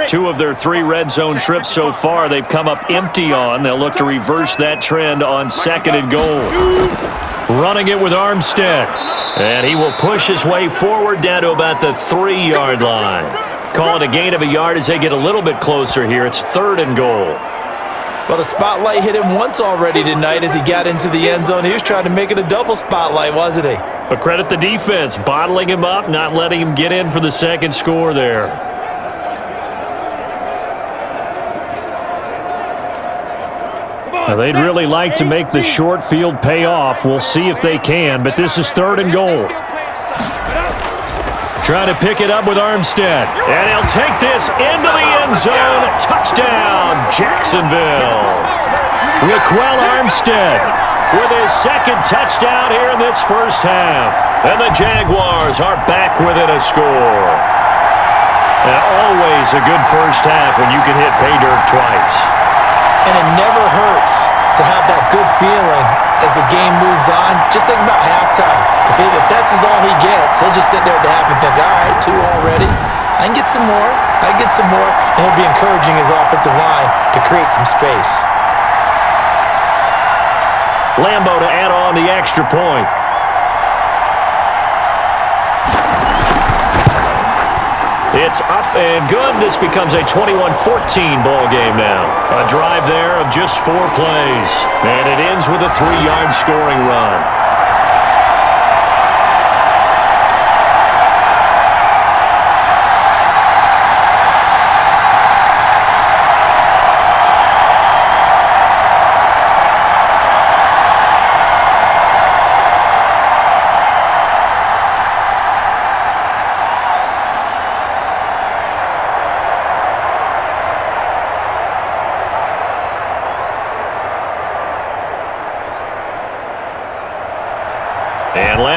Two of their 3 red zone trips so far, they've come up empty on. They'll look to reverse that trend on second and goal. Running it with Armstead. And he will push his way forward down to about the 3-yard line. Call it a gain of a yard as they get a little bit closer here. It's third and goal. Well, the spotlight hit him once already tonight as he got into the end zone. He was trying to make it a double spotlight, wasn't he? But credit the defense, bottling him up, not letting him get in for the second score there. Now, they'd really like to make the short field pay off. We'll see if they can, but this is third and goal. Trying to pick it up with Armstead. And he'll take this into the end zone. Touchdown, Jacksonville. Raquel Armstead with his second touchdown here in this first half. And the Jaguars are back within a score. And always a good first half when you can hit pay dirt twice. And it never hurts to have that good feeling as the game moves on. Just think about halftime. If that's all he gets, he'll just sit there at the half and think, all right, 2 already. I can get some more. I can get some more. And he'll be encouraging his offensive line to create some space. Lambo to add on the extra point. It's up and good. This becomes a 21-14 ball game now. A drive there of just 4 plays. And it ends with a 3-yard scoring run.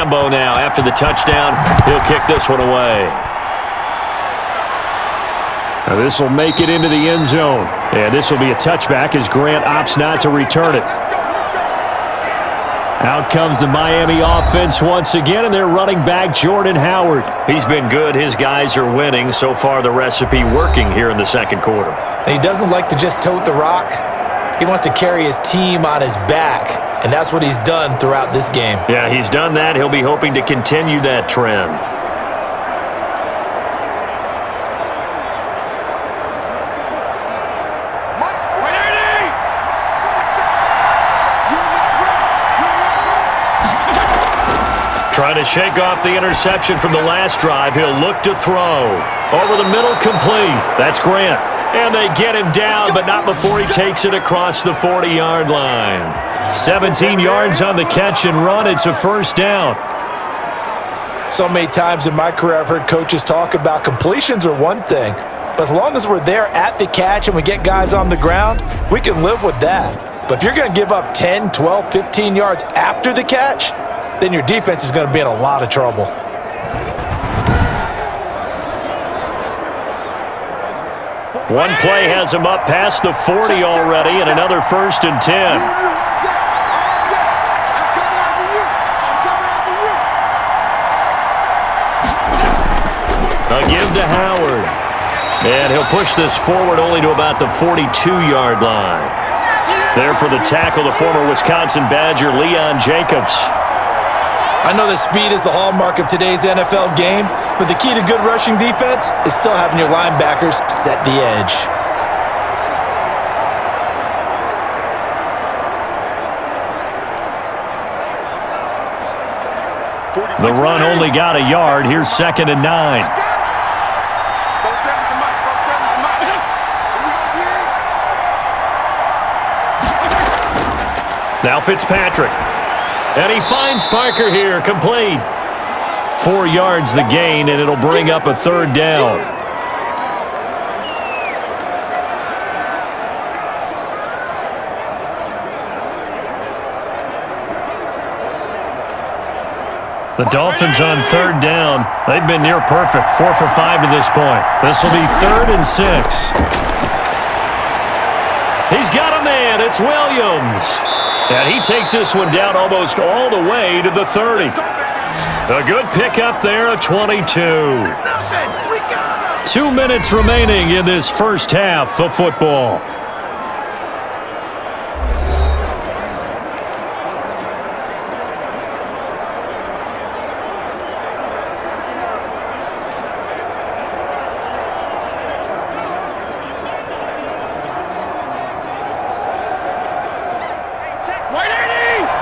Lambeau now after the touchdown. He'll kick this one away. Now this will make it into the end zone. And this will be a touchback as Grant opts not to return it. Out comes the Miami offense once again, and they're running back Jordan Howard. He's been good. His guys are winning. So far, the recipe working here in the second quarter. And he doesn't like to just tote the rock. He wants to carry his team on his back, and that's what he's done throughout this game. Yeah, he's done that. He'll be hoping to continue that trend. Trying to shake off the interception from the last drive. He'll look to throw. Over the middle, complete. That's Grant. And they get him down, but not before he takes it across the 40-yard line. 17 yards on the catch and run. It's a first down. So many times in my career I've heard coaches talk about completions are one thing, but as long as we're there at the catch and we get guys on the ground, we can live with that. But if you're going to give up 10, 12, 15 yards after the catch, then your defense is going to be in a lot of trouble. One play has him up past the 40 already, and another 1st and 10. A give to Howard. And he'll push this forward only to about the 42-yard line. There for the tackle, the former Wisconsin Badger, Leon Jacobs. I know that speed is the hallmark of today's NFL game, but the key to good rushing defense is still having your linebackers set the edge. The run only got a yard. Here's 2nd and 9. Now Fitzpatrick. And he finds Parker here, complete. 4 yards the gain, and it'll bring up a 3rd down. The Dolphins on 3rd down. They've been near perfect, 4 for 5 to this point. This will be 3rd and 6. He's got a man. It's Williams. And he takes this one down almost all the way to the 30. A good pickup there, a 22. 2 minutes remaining in this first half of football.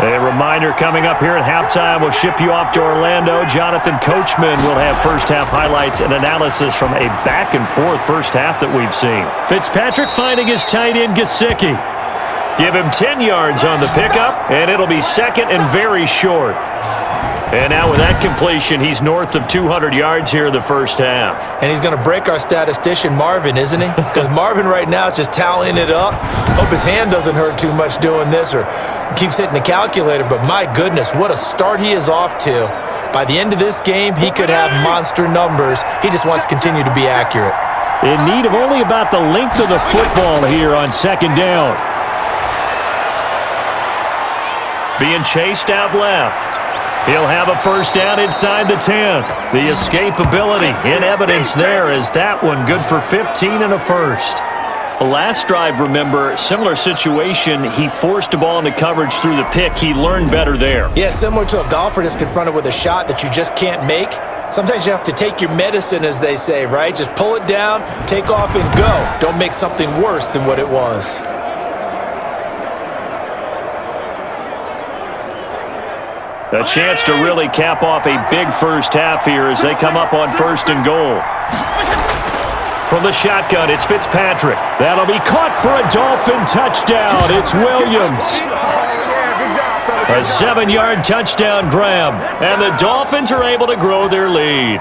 A reminder coming up here at halftime. We'll ship you off to Orlando. Jonathan Coachman will have first-half highlights and analysis from a back-and-forth first half that we've seen. Fitzpatrick finding his tight end, Gesicki. Give him 10 yards on the pickup, and it'll be 2nd and very short. And now with that completion, he's north of 200 yards here in the first half. And he's going to break our statistician, Marvin, isn't he? Because Marvin right now is just tallying it up. Hope his hand doesn't hurt too much doing this or keeps hitting the calculator. But my goodness, what a start he is off to. By the end of this game, he could have monster numbers. He just wants to continue to be accurate. In need of only about the length of the football here on 2nd down. Being chased out left. He'll have a first down inside the 10. The escapability in evidence there is that one good for 15 and a first. The last drive, remember, similar situation. He forced a ball into coverage through the pick. He learned better there. Yeah, similar to a golfer that's confronted with a shot that you just can't make. Sometimes you have to take your medicine, as they say, right? Just pull it down, take off, and go. Don't make something worse than what it was. A chance to really cap off a big first half here as they come up on 1st and goal. From the shotgun, it's Fitzpatrick. That'll be caught for a Dolphin touchdown. It's Williams. A 7-yard touchdown grab, and the Dolphins are able to grow their lead.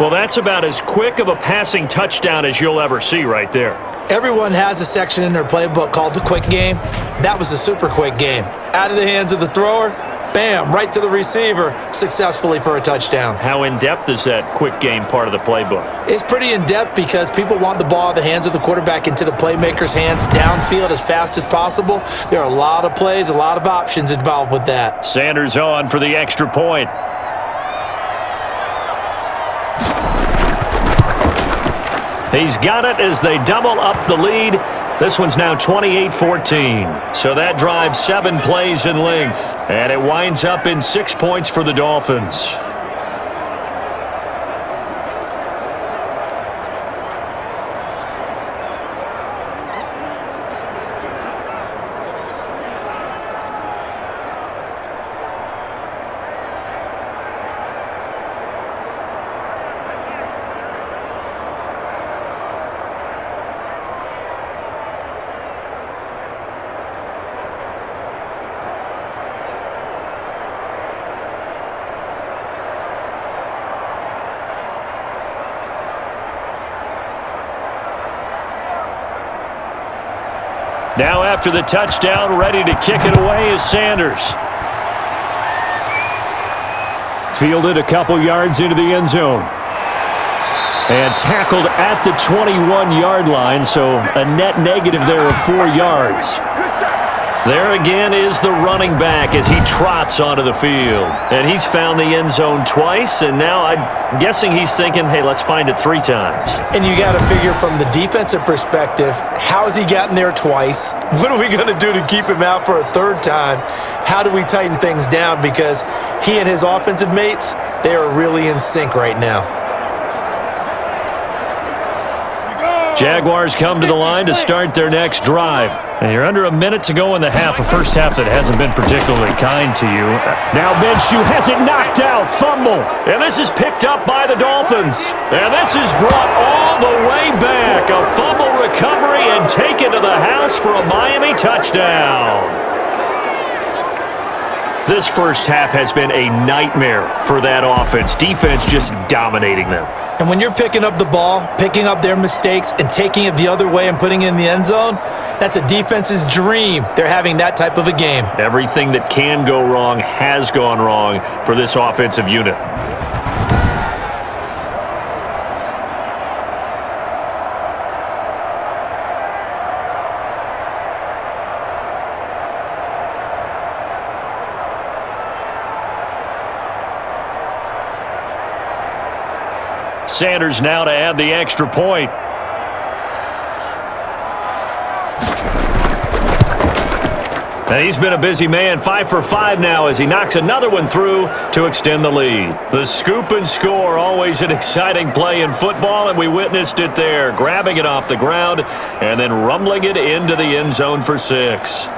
Well, that's about as quick of a passing touchdown as you'll ever see right there. Everyone has a section in their playbook called the quick game. That was a super quick game. Out of the hands of the thrower, bam, right to the receiver, successfully for a touchdown. How in-depth is that quick game part of the playbook? It's pretty in-depth because people want the ball in the hands of the quarterback into the playmaker's hands downfield as fast as possible. There are a lot of plays, a lot of options involved with that. Sanders on for the extra point. He's got it as they double up the lead. This one's now 28-14. So that drives 7 plays in length. And it winds up in 6 points for the Dolphins. Now after the touchdown, ready to kick it away is Sanders. Fielded a couple yards into the end zone. And tackled at the 21-yard line, so a net negative there of 4 yards. There again is the running back as he trots onto the field. And he's found the end zone twice, and now I'm guessing he's thinking, hey, let's find it 3 times. And you got to figure from the defensive perspective, how has he gotten there twice? What are we going to do to keep him out for a 3rd time? How do we tighten things down? Because he and his offensive mates, they are really in sync right now. Jaguars come to the line to start their next drive. And you're under a minute to go in the half, a first half that hasn't been particularly kind to you. Now Minshew has it knocked out, fumble. And this is picked up by the Dolphins. And this is brought all the way back. A fumble recovery and taken to the house for a Miami touchdown. This first half has been a nightmare for that offense. Defense just dominating them. And when you're picking up the ball, picking up their mistakes, and taking it the other way and putting it in the end zone, that's a defense's dream. They're having that type of a game. Everything that can go wrong has gone wrong for this offensive unit. Sanders now to add the extra point. And he's been a busy man, 5 for 5 now as he knocks another one through to extend the lead. The scoop and score, always an exciting play in football, and we witnessed it there, grabbing it off the ground and then rumbling it into the end zone for 6.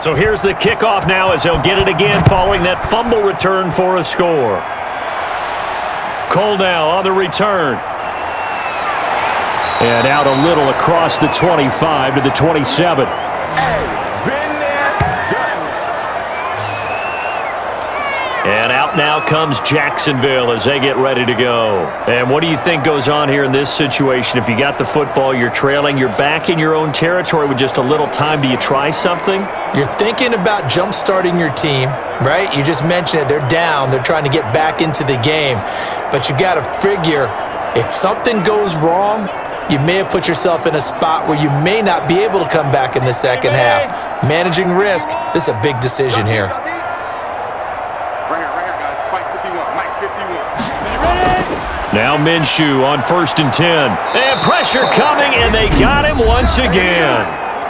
So here's the kickoff now as he'll get it again following that fumble return for a score. Cole now on the return. And out a little across the 25 to the 27. And out now comes Jacksonville as they get ready to go. And what do you think goes on here in this situation? If you got the football, you're trailing, you're back in your own territory with just a little time. Do you try something? You're thinking about jump-starting your team, right? You just mentioned it. They're down. They're trying to get back into the game. But you got to figure, if something goes wrong, you may have put yourself in a spot where you may not be able to come back in the second half. Managing risk, this is a big decision here. Now Minshew on 1st and 10. And pressure coming, and they got him once again.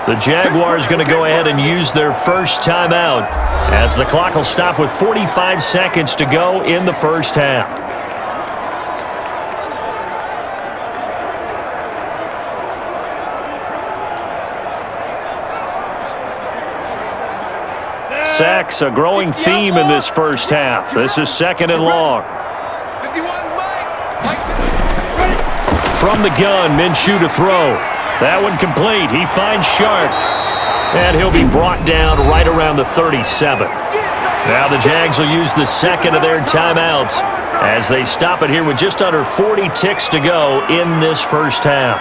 The Jaguars going to go ahead and use their first timeout as the clock will stop with 45 seconds to go in the first half. Sacks, a growing theme in this first half. This is 2nd and long. 51, Mike. From the gun, Minshew to throw. That one complete. He finds Sharp. And he'll be brought down right around the 37. Now the Jags will use the second of their timeouts as they stop it here with just under 40 ticks to go in this first half.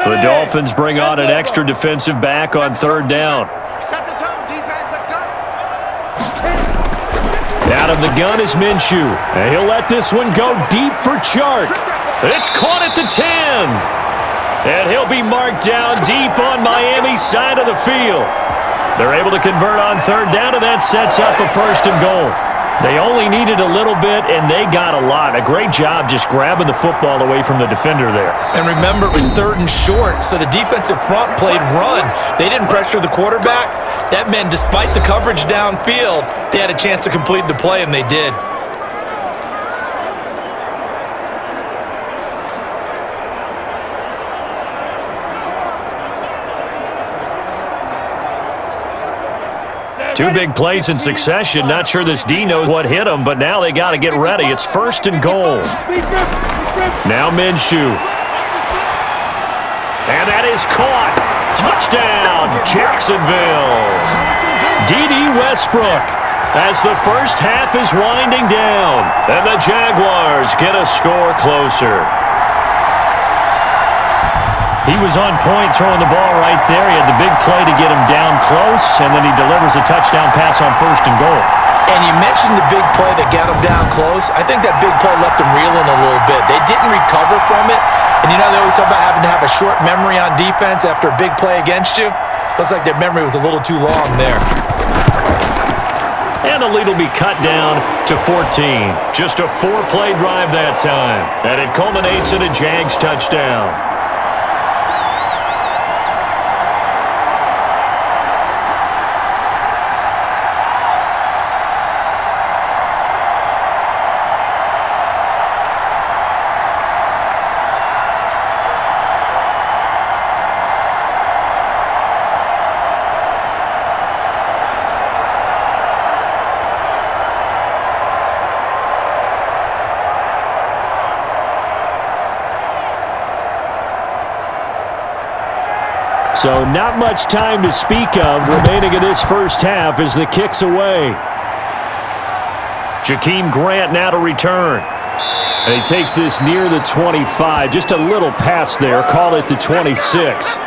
The Dolphins bring on an extra defensive back on third down. Set the tone, defense. Let's go. Out of the gun is Minshew. And he'll let this one go deep for Chark. It's caught at the 10. And he'll be marked down deep on Miami's side of the field. They're able to convert on third down, and that sets up a first and goal. They only needed a little bit, and they got a lot. A great job just grabbing the football away from the defender there. And remember, it was third and short, so the defensive front played run. They didn't pressure the quarterback. That meant despite the coverage downfield, they had a chance to complete the play, and they did. Two big plays in succession. Not sure this D knows what hit him, but now they got to get ready. It's first and goal. Now Minshew. And that is caught. Touchdown, Jacksonville. D.D. Westbrook as the first half is winding down. And the Jaguars get a score closer. He was on point throwing the ball right there. He had the big play to get him down close, and then he delivers a touchdown pass on first and goal. And you mentioned the big play that got him down close. I think that big play left him reeling a little bit. They didn't recover from it. And you know they always talk about having to have a short memory on defense after a big play against you. Looks like their memory was a little too long there. And the lead will be cut down to 14. Just a 4-play drive that time. And it culminates in a Jags touchdown. So not much time to speak of remaining in this first half as the kick's away. Jakeem Grant now to return. And he takes this near the 25. Just a little pass there. Call it the 26.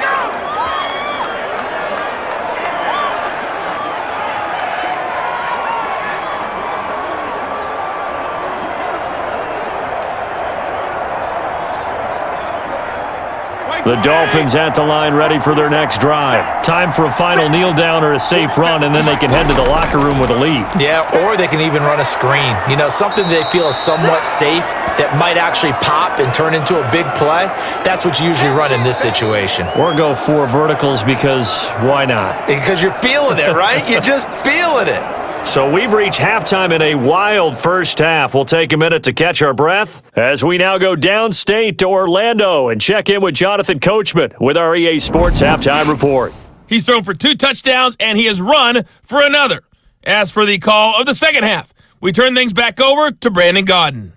The Dolphins at the line ready for their next drive. Time for a final kneel down or a safe run, and then they can head to the locker room with a lead. Yeah, or they can even run a screen. You know, something they feel is somewhat safe that might actually pop and turn into a big play. That's what you usually run in this situation. Or go 4 verticals because why not? Because you're feeling it, right? You're just feeling it. So we've reached halftime in a wild first half. We'll take a minute to catch our breath as we now go downstate to Orlando and check in with Jonathan Coachman with our EA Sports Halftime Report. He's thrown for 2 touchdowns, and he has run for another. As for the call of the second half, we turn things back over to Brandon Gaudin.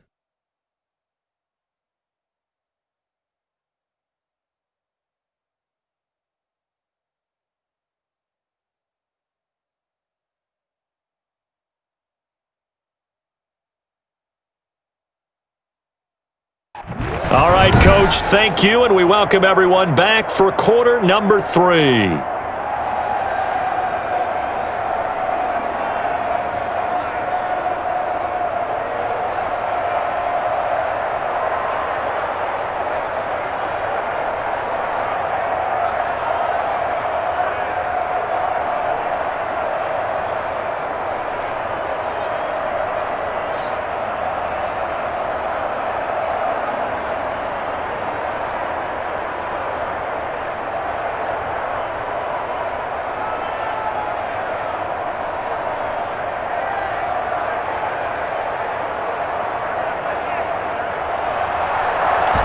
All right, Coach, thank you, and we welcome everyone back for quarter number 3.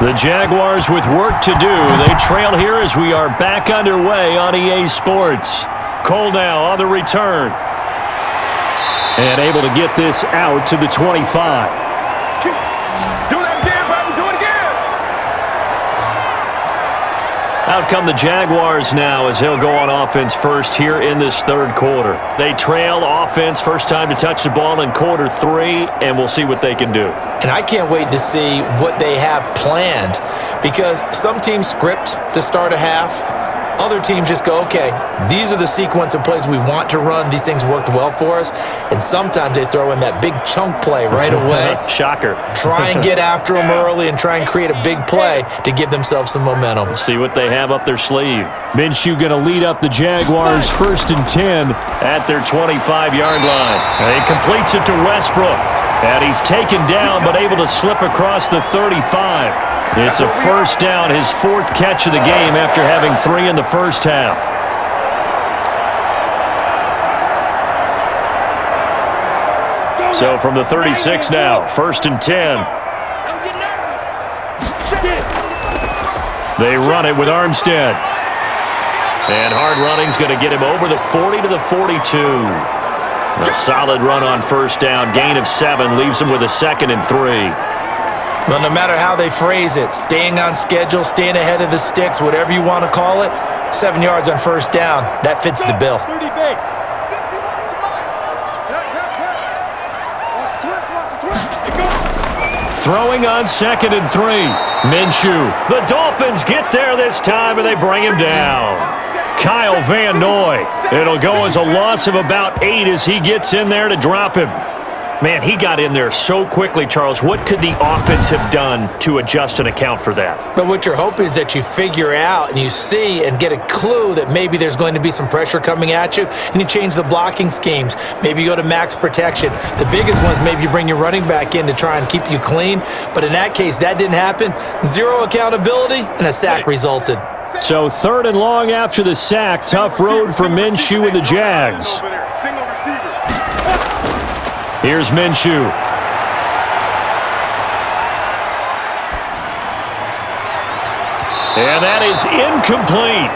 The Jaguars with work to do. They trail here as we are back underway on EA Sports. Cole now on the return. And able to get this out to the 25. Out come the Jaguars now as he'll go on offense first here in this third quarter. They trail offense first time to touch the ball in quarter 3, and we'll see what they can do. And I can't wait to see what they have planned, because some teams script to start a half. Other teams just go, okay, these are the sequence of plays we want to run. These things worked well for us. And sometimes they throw in that big chunk play right away. Shocker. Try and get after them early and try and create a big play to give themselves some momentum. We'll see what they have up their sleeve. Minshew going to lead up the Jaguars 1st and 10 at their 25-yard line. He completes it to Westbrook. And he's taken down but able to slip across the 35. It's a first down, his 4th catch of the game after having 3 in the first half. So from the 36 now, 1st and 10. They run it with Armstead. And hard running's going to get him over the 40 to the 42. A solid run on first down, gain of 7, leaves him with a 2nd and 3. Well, no matter how they phrase it, staying on schedule, staying ahead of the sticks, whatever you want to call it, 7 yards on first down, that fits the bill. Throwing on 2nd and 3. Minshew. The Dolphins get there this time, and they bring him down. Kyle Van Noy. It'll go as a loss of about 8 as he gets in there to drop him. Man, he got in there so quickly, Charles. What could the offense have done to adjust and account for that? But what you're hoping is that you figure out and you see and get a clue that maybe there's going to be some pressure coming at you, and you change the blocking schemes. Maybe you go to max protection. The biggest one is maybe you bring your running back in to try and keep you clean. But in that case, that didn't happen. 0 accountability, and a sack resulted. So 3rd and long after the sack. Tough road for Minshew and the Jags. Here's Minshew. And that is incomplete.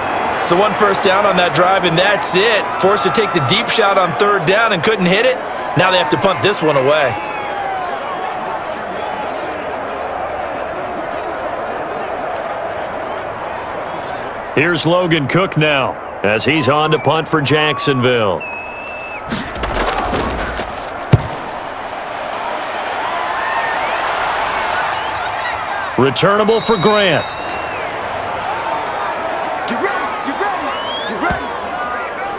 So 1 first down on that drive, and that's it. Forced to take the deep shot on 3rd down and couldn't hit it. Now they have to punt this one away. Here's Logan Cook now as he's on to punt for Jacksonville. Returnable for Grant.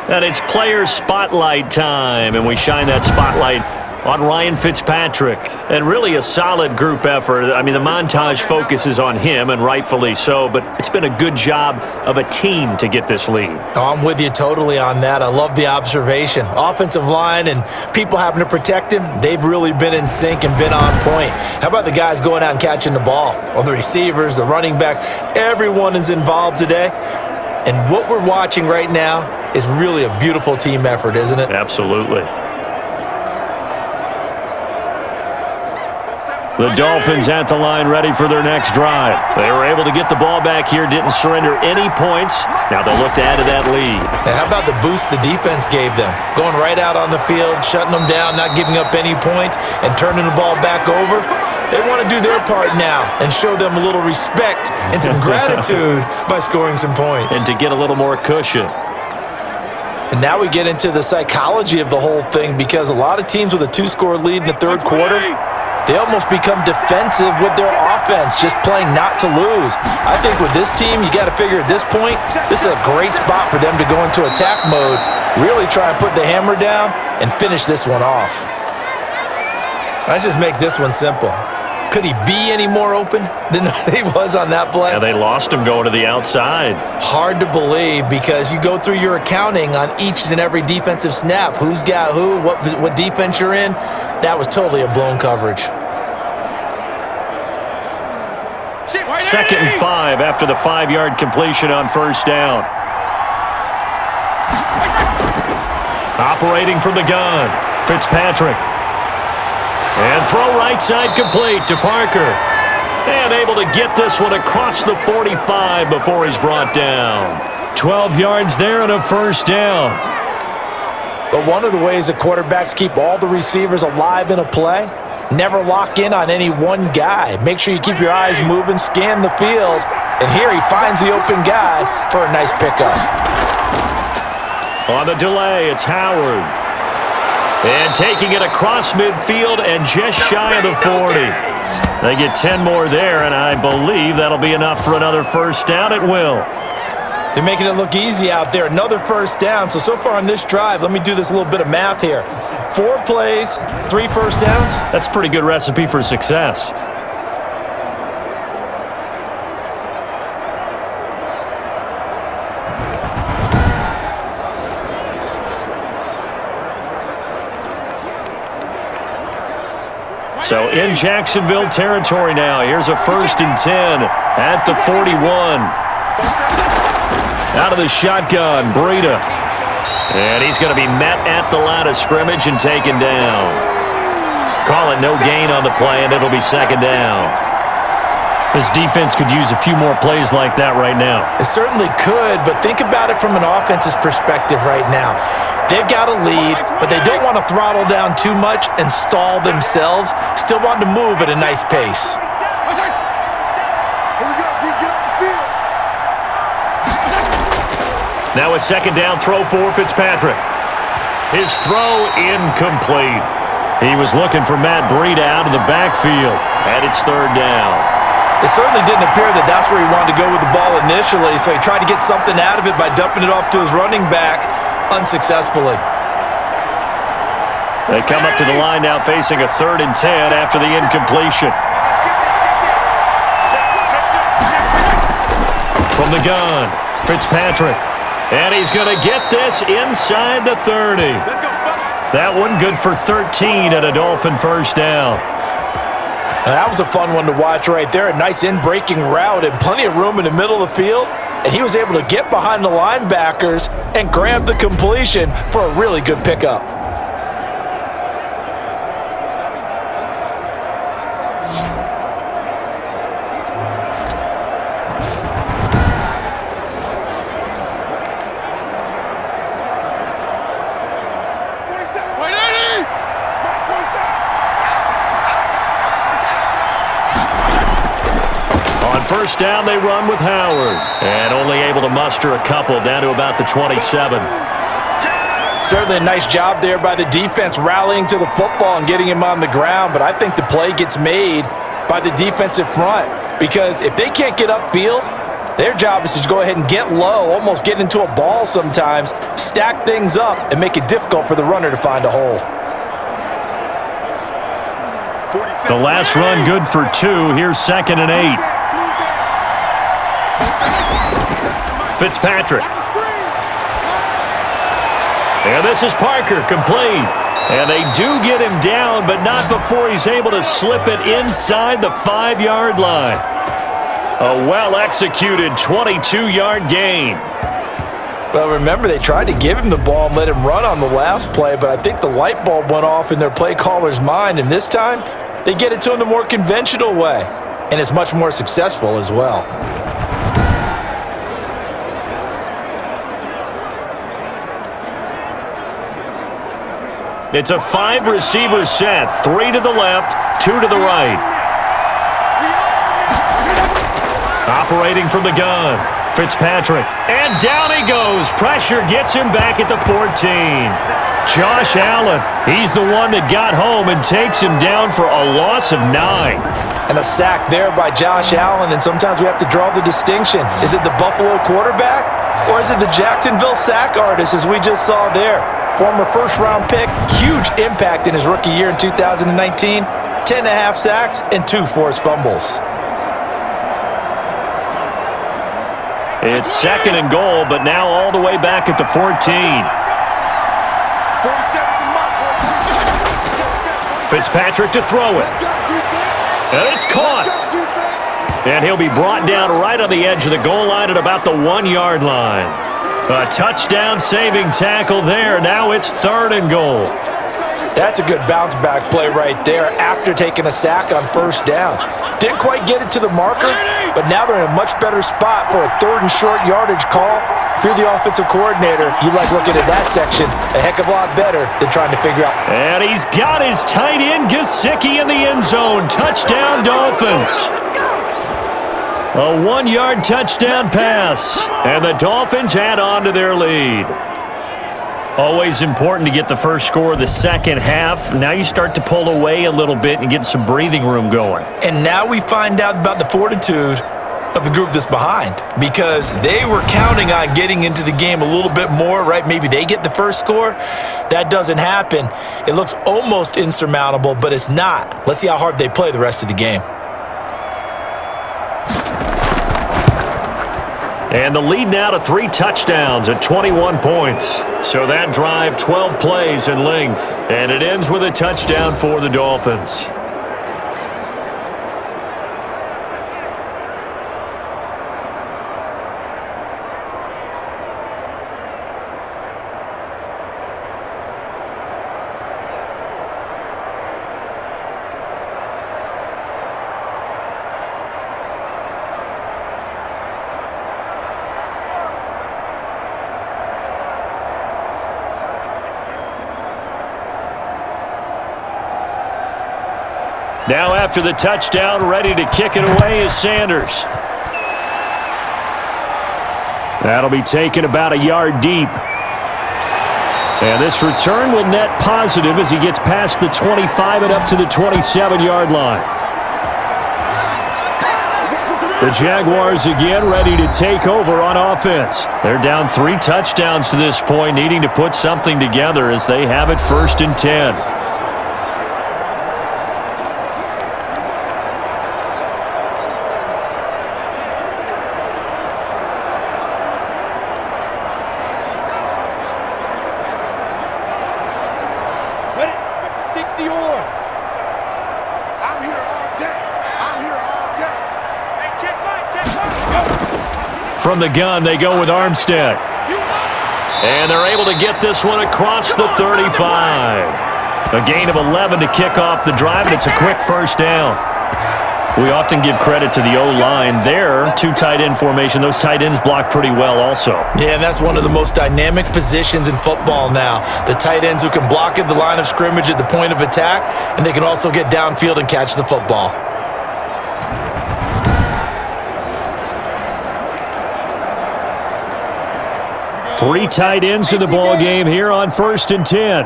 And it's player spotlight time, and we shine that spotlight on Ryan Fitzpatrick. And really a solid group effort. I mean, the montage focuses on him, and rightfully so, but it's been a good job of a team to get this lead. I'm with you totally on that. I love the observation. Offensive line and people having to protect him, they've really been in sync and been on point. How about the guys going out and catching the ball? Well, the receivers, the running backs, everyone is involved today. And what we're watching right now is really a beautiful team effort, isn't it? Absolutely. The Dolphins at the line ready for their next drive. They were able to get the ball back here, didn't surrender any points. Now they'll look to add to that lead. Now, how about the boost the defense gave them? Going right out on the field, shutting them down, not giving up any points, and turning the ball back over. They want to do their part now and show them a little respect and some gratitude by scoring some points. And to get a little more cushion. And now we get into the psychology of the whole thing, because a lot of teams with a 2-score lead in the 3rd quarter, they almost become defensive with their offense, just playing not to lose. I think with this team, you got to figure at this point, this is a great spot for them to go into attack mode, really try and put the hammer down and finish this one off. Let's just make this one simple. Could he be any more open than he was on that play? Yeah, they lost him going to the outside. Hard to believe, because you go through your accounting on each and every defensive snap. Who's got who, what defense you're in. That was totally a blown coverage. 2nd and 5 after the 5-yard completion on first down. Operating from the gun, Fitzpatrick. And throw right side complete to Parker. And able to get this one across the 45 before he's brought down. 12 yards there and a first down. But one of the ways that quarterbacks keep all the receivers alive in a play, never lock in on any one guy. Make sure you keep your eyes moving, scan the field, and here he finds the open guy for a nice pickup. On the delay, it's Howard. And taking it across midfield and just shy of the 40. They get 10 more there, and I believe that'll be enough for another first down at will. They're making it look easy out there. Another first down. So far on this drive, let me do this little bit of math here. 4 plays, 3 first downs. That's a pretty good recipe for success. So in Jacksonville territory now. Here's a 1st and 10 at the 41. Out of the shotgun, Breida. And he's going to be met at the line of scrimmage and taken down. Call it no gain on the play, and it'll be 2nd down. This defense could use a few more plays like that right now. It certainly could, but think about it from an offense's perspective right now. They've got a lead, but they don't want to throttle down too much and stall themselves. Still want to move at a nice pace. Now a 2nd down throw for Fitzpatrick. His throw incomplete. He was looking for Matt Breida out of the backfield, and it's 3rd down. It certainly didn't appear that that's where he wanted to go with the ball initially, so he tried to get something out of it by dumping it off to his running back unsuccessfully. They come up to the line now facing a 3rd and 10 after the incompletion. From the gun, Fitzpatrick. And he's going to get this inside the 30. That one good for 13 and a Dolphin first down. Now that was a fun one to watch right there. A nice in-breaking route and plenty of room in the middle of the field. And he was able to get behind the linebackers and grab the completion for a really good pickup. First down, they run with Howard. And only able to muster a couple down to about the 27. Certainly a nice job there by the defense rallying to the football and getting him on the ground. But I think the play gets made by the defensive front. Because if they can't get upfield, their job is to go ahead and get low, almost get into a ball sometimes, stack things up, and make it difficult for the runner to find a hole. The last run good for 2. Here's 2nd and 8. Fitzpatrick. And this is Parker, complete. And they do get him down, but not before he's able to slip it inside the 5-yard line. A well-executed 22-yard gain. Well, remember, they tried to give him the ball and let him run on the last play, but I think the light bulb went off in their play caller's mind, and this time they get it to him the more conventional way, and it's much more successful as well. It's a 5-receiver set. 3 to the left, 2 to the right. Operating from the gun, Fitzpatrick. And down he goes. Pressure gets him back at the 14. Josh Allen, he's the one that got home and takes him down for a loss of 9. And a sack there by Josh Allen, and sometimes we have to draw the distinction. Is it the Buffalo quarterback, or is it the Jacksonville sack artist, as we just saw there? Former first-round pick, huge impact in his rookie year in 2019, 10.5 sacks and 2 forced fumbles. It's 2nd and goal, but now all the way back at the 14. Fitzpatrick to throw it. And it's caught. And he'll be brought down right on the edge of the goal line at about the 1-yard line. A touchdown-saving tackle there. Now it's 3rd and goal. That's a good bounce-back play right there after taking a sack on first down. Didn't quite get it to the marker, but now they're in a much better spot for a 3rd and short yardage call If you're the offensive coordinator, you like looking at that section a heck of a lot better than trying to figure out. And he's got his tight end, Gesicki, in the end zone. Touchdown, Dolphins. A 1-yard touchdown pass. And the Dolphins add on to their lead. Always important to get the first score of the second half. Now you start to pull away a little bit and get some breathing room going. And now we find out about the fortitude of the group that's behind, because they were counting on getting into the game a little bit more, right? Maybe they get the first score. That doesn't happen. It looks almost insurmountable, but it's not. Let's see how hard they play the rest of the game. And the lead now to 3 touchdowns at 21 points. So that drive, 12 plays in length. And it ends with a touchdown for the Dolphins. Now after the touchdown, ready to kick it away is Sanders. That'll be taken about a yard deep. And this return will net positive as he gets past the 25 and up to the 27-yard line. The Jaguars again ready to take over on offense. They're down 3 touchdowns to this point, needing to put something together as they have it 1st and 10. From the gun, they go with Armstead. And they're able to get this one across the 35. A gain of 11 to kick off the drive, and it's a quick first down. We often give credit to the O-line there. 2 tight end formation. Those tight ends block pretty well also. Yeah, and that's one of the most dynamic positions in football now. The tight ends who can block at the line of scrimmage at the point of attack, and they can also get downfield and catch the football. Three tight ends in the ball game here on 1st and 10.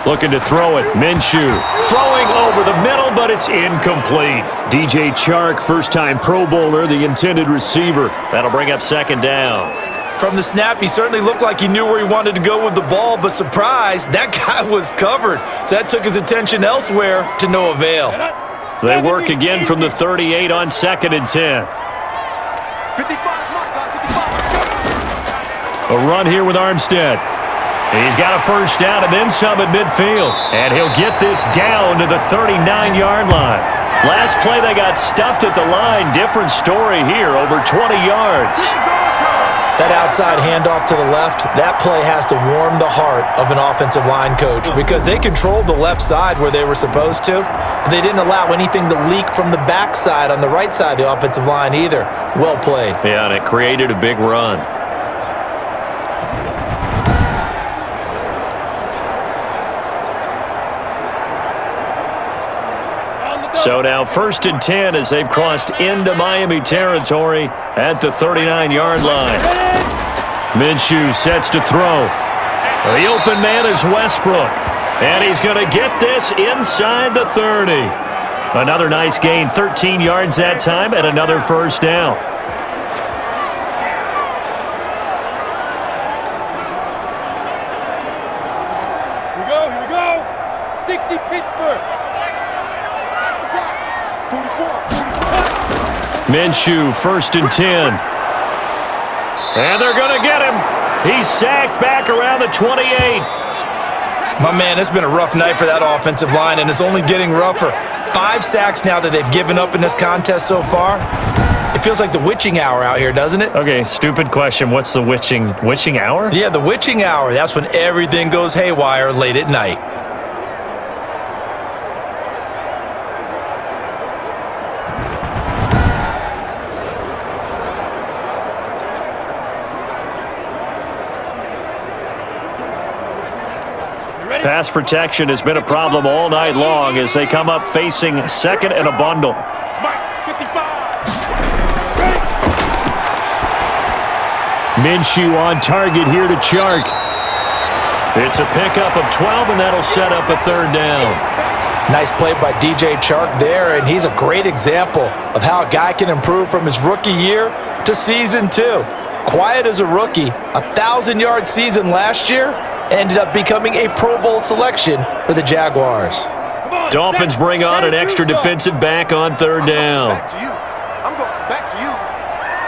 Looking to throw it. Minshew throwing over the middle, but it's incomplete. DJ Chark, first-time Pro Bowler, the intended receiver. That'll bring up 2nd down. From the snap, he certainly looked like he knew where he wanted to go with the ball, but surprise, that guy was covered. So that took his attention elsewhere to no avail. They work again from the 38 on 2nd and 10. 55. A run here with Armstead. He's got a first down and then some at midfield. And he'll get this down to the 39-yard line. Last play, they got stuffed at the line. Different story here, over 20 yards. That outside handoff to the left, that play has to warm the heart of an offensive line coach because they controlled the left side where they were supposed to, but they didn't allow anything to leak from the backside on the right side of the offensive line either. Well played. Yeah, and it created a big run. So now 1st and 10 as they've crossed into Miami territory at the 39-yard line. Minshew sets to throw. The open man is Westbrook. And he's going to get this inside the 30. Another nice gain, 13 yards that time, and another first down. Here we go. 60 Pittsburgh. Minshew, 1st and 10. And they're going to get him. He's sacked back around the 28. My man, it's been a rough night for that offensive line, and it's only getting rougher. 5 sacks now that they've given up in this contest so far. It feels like the witching hour out here, doesn't it? Okay, stupid question. What's the witching hour? Yeah, the witching hour. That's when everything goes haywire late at night. Pass protection has been a problem all night long as they come up facing second and a bundle. Mike, 55. Minshew on target here to Chark. It's a pickup of 12, and that'll set up a third down. Nice play by DJ Chark there, and he's a great example of how a guy can improve from his rookie year to season 2. Quiet as a rookie, 1,000-yard season last year, ended up becoming a Pro Bowl selection for the Jaguars. Dolphins bring on an extra defensive back on third down. Back to you. I'm going back to you.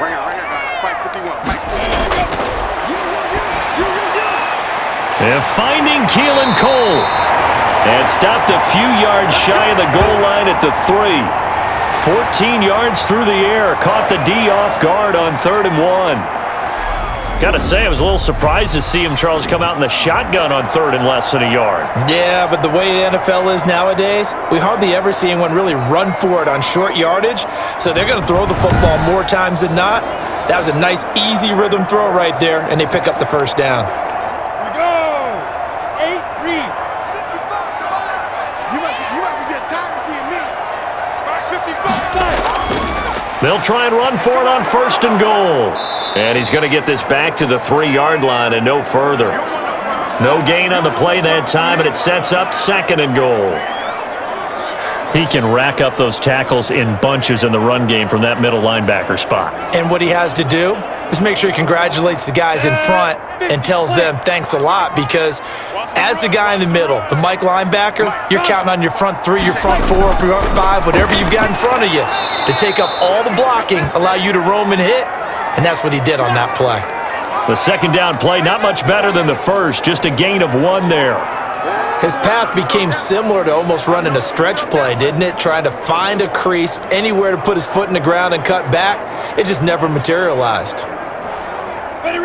Right here, guys. Fight 51. Fight 51. And finding Keelan Cole. And stopped a few yards shy of the goal line at the 3. 14 yards through the air. Caught the D off guard on 3rd and 1. Gotta say, I was a little surprised to see him, Charles, come out in the shotgun on 3rd and less than a yard. Yeah, but the way the NFL is nowadays, we hardly ever see anyone really run for it on short yardage, so they're going to throw the football more times than not. That was a nice, easy rhythm throw right there, and they pick up the first down. Here we go. 8, read. 55. You must be getting tired of seeing me. Back 55. They'll try and run for it on 1st and goal. And he's going to get this back to the 3-yard line and no further. No gain on the play that time, and it sets up 2nd and goal. He can rack up those tackles in bunches in the run game from that middle linebacker spot. And what he has to do is make sure he congratulates the guys in front and tells them thanks a lot, because as the guy in the middle, the Mike linebacker, you're counting on your front 3, your front 4, your front 5, whatever you've got in front of you to take up all the blocking, allow you to roam and hit. And that's what he did on that play. The second down play, not much better than the first, just a gain of 1 there. His path became similar to almost running a stretch play, didn't it? Trying to find a crease, anywhere to put his foot in the ground and cut back. It just never materialized.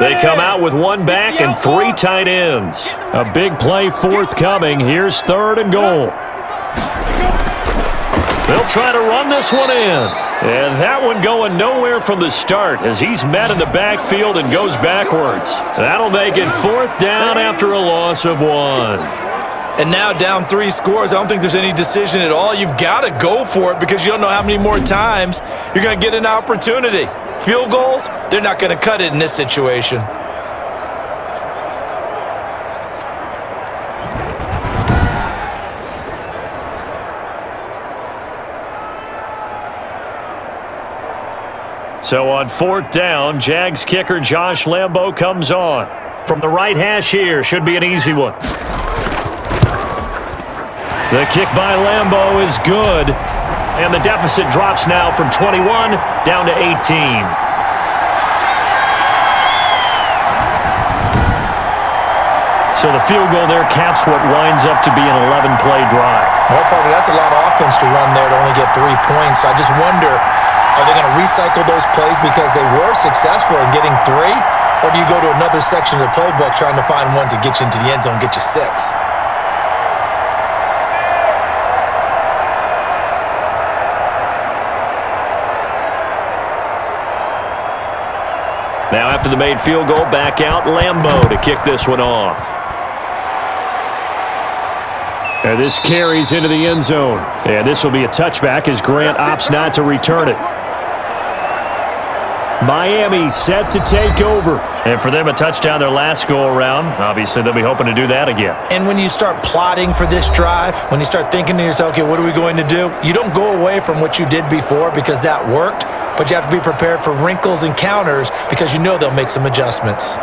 They come out with 1 back and 3 tight ends. A big play forthcoming. Here's 3rd and goal. They'll try to run this one in. And that one going nowhere from the start as he's met in the backfield and goes backwards. That'll make it 4th down after a loss of 1. And now down 3 scores. I don't think there's any decision at all. You've got to go for it because you don't know how many more times you're going to get an opportunity. Field goals, they're not going to cut it in this situation. So on 4th down, Jags kicker Josh Lambo comes on. From the right hash here, should be an easy one. The kick by Lambo is good. And the deficit drops now from 21 down to 18. So the field goal there caps what winds up to be an 11-play drive. Well, partner, that's a lot of offense to run there to only get 3 points. I just wonder, are they going to recycle those plays because they were successful in getting 3? Or do you go to another section of the playbook trying to find ones that get you into the end zone, get you 6? Now after the made field goal, back out Lambo to kick this one off. And this carries into the end zone. And this will be a touchback as Grant opts not to return it. Miami set to take over. And for them, a touchdown their last go-around. Obviously, they'll be hoping to do that again. And when you start plotting for this drive, when you start thinking to yourself, okay, what are we going to do? You don't go away from what you did before because that worked, but you have to be prepared for wrinkles and counters because you know they'll make some adjustments.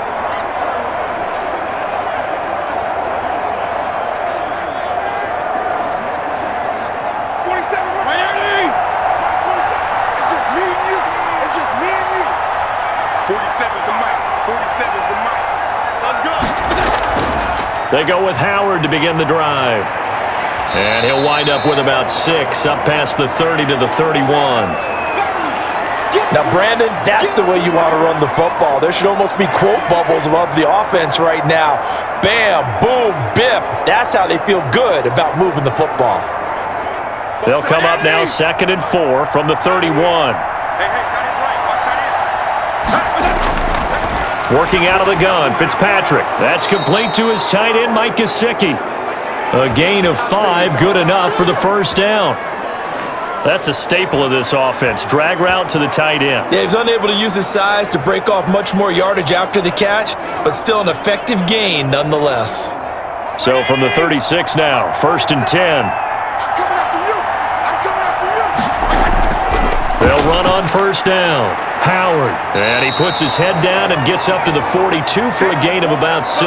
They go with Howard to begin the drive. And he'll wind up with about 6 up past the 30 to the 31. Now, Brandon, that's the way you want to run the football. There should almost be quote bubbles above the offense right now. Bam, boom, biff. That's how they feel good about moving the football. They'll come up now 2nd and 4 from the 31. Working out of the gun, Fitzpatrick. That's complete to his tight end, Mike Gesicki. A gain of 5, good enough for the first down. That's a staple of this offense. Drag route to the tight end. Yeah, he was unable to use his size to break off much more yardage after the catch, but still an effective gain nonetheless. So from the 36 now, 1st and 10. I'm coming after you. I'm coming after you. They'll run on 1st down. Howard. And he puts his head down and gets up to the 42 for a gain of about 6.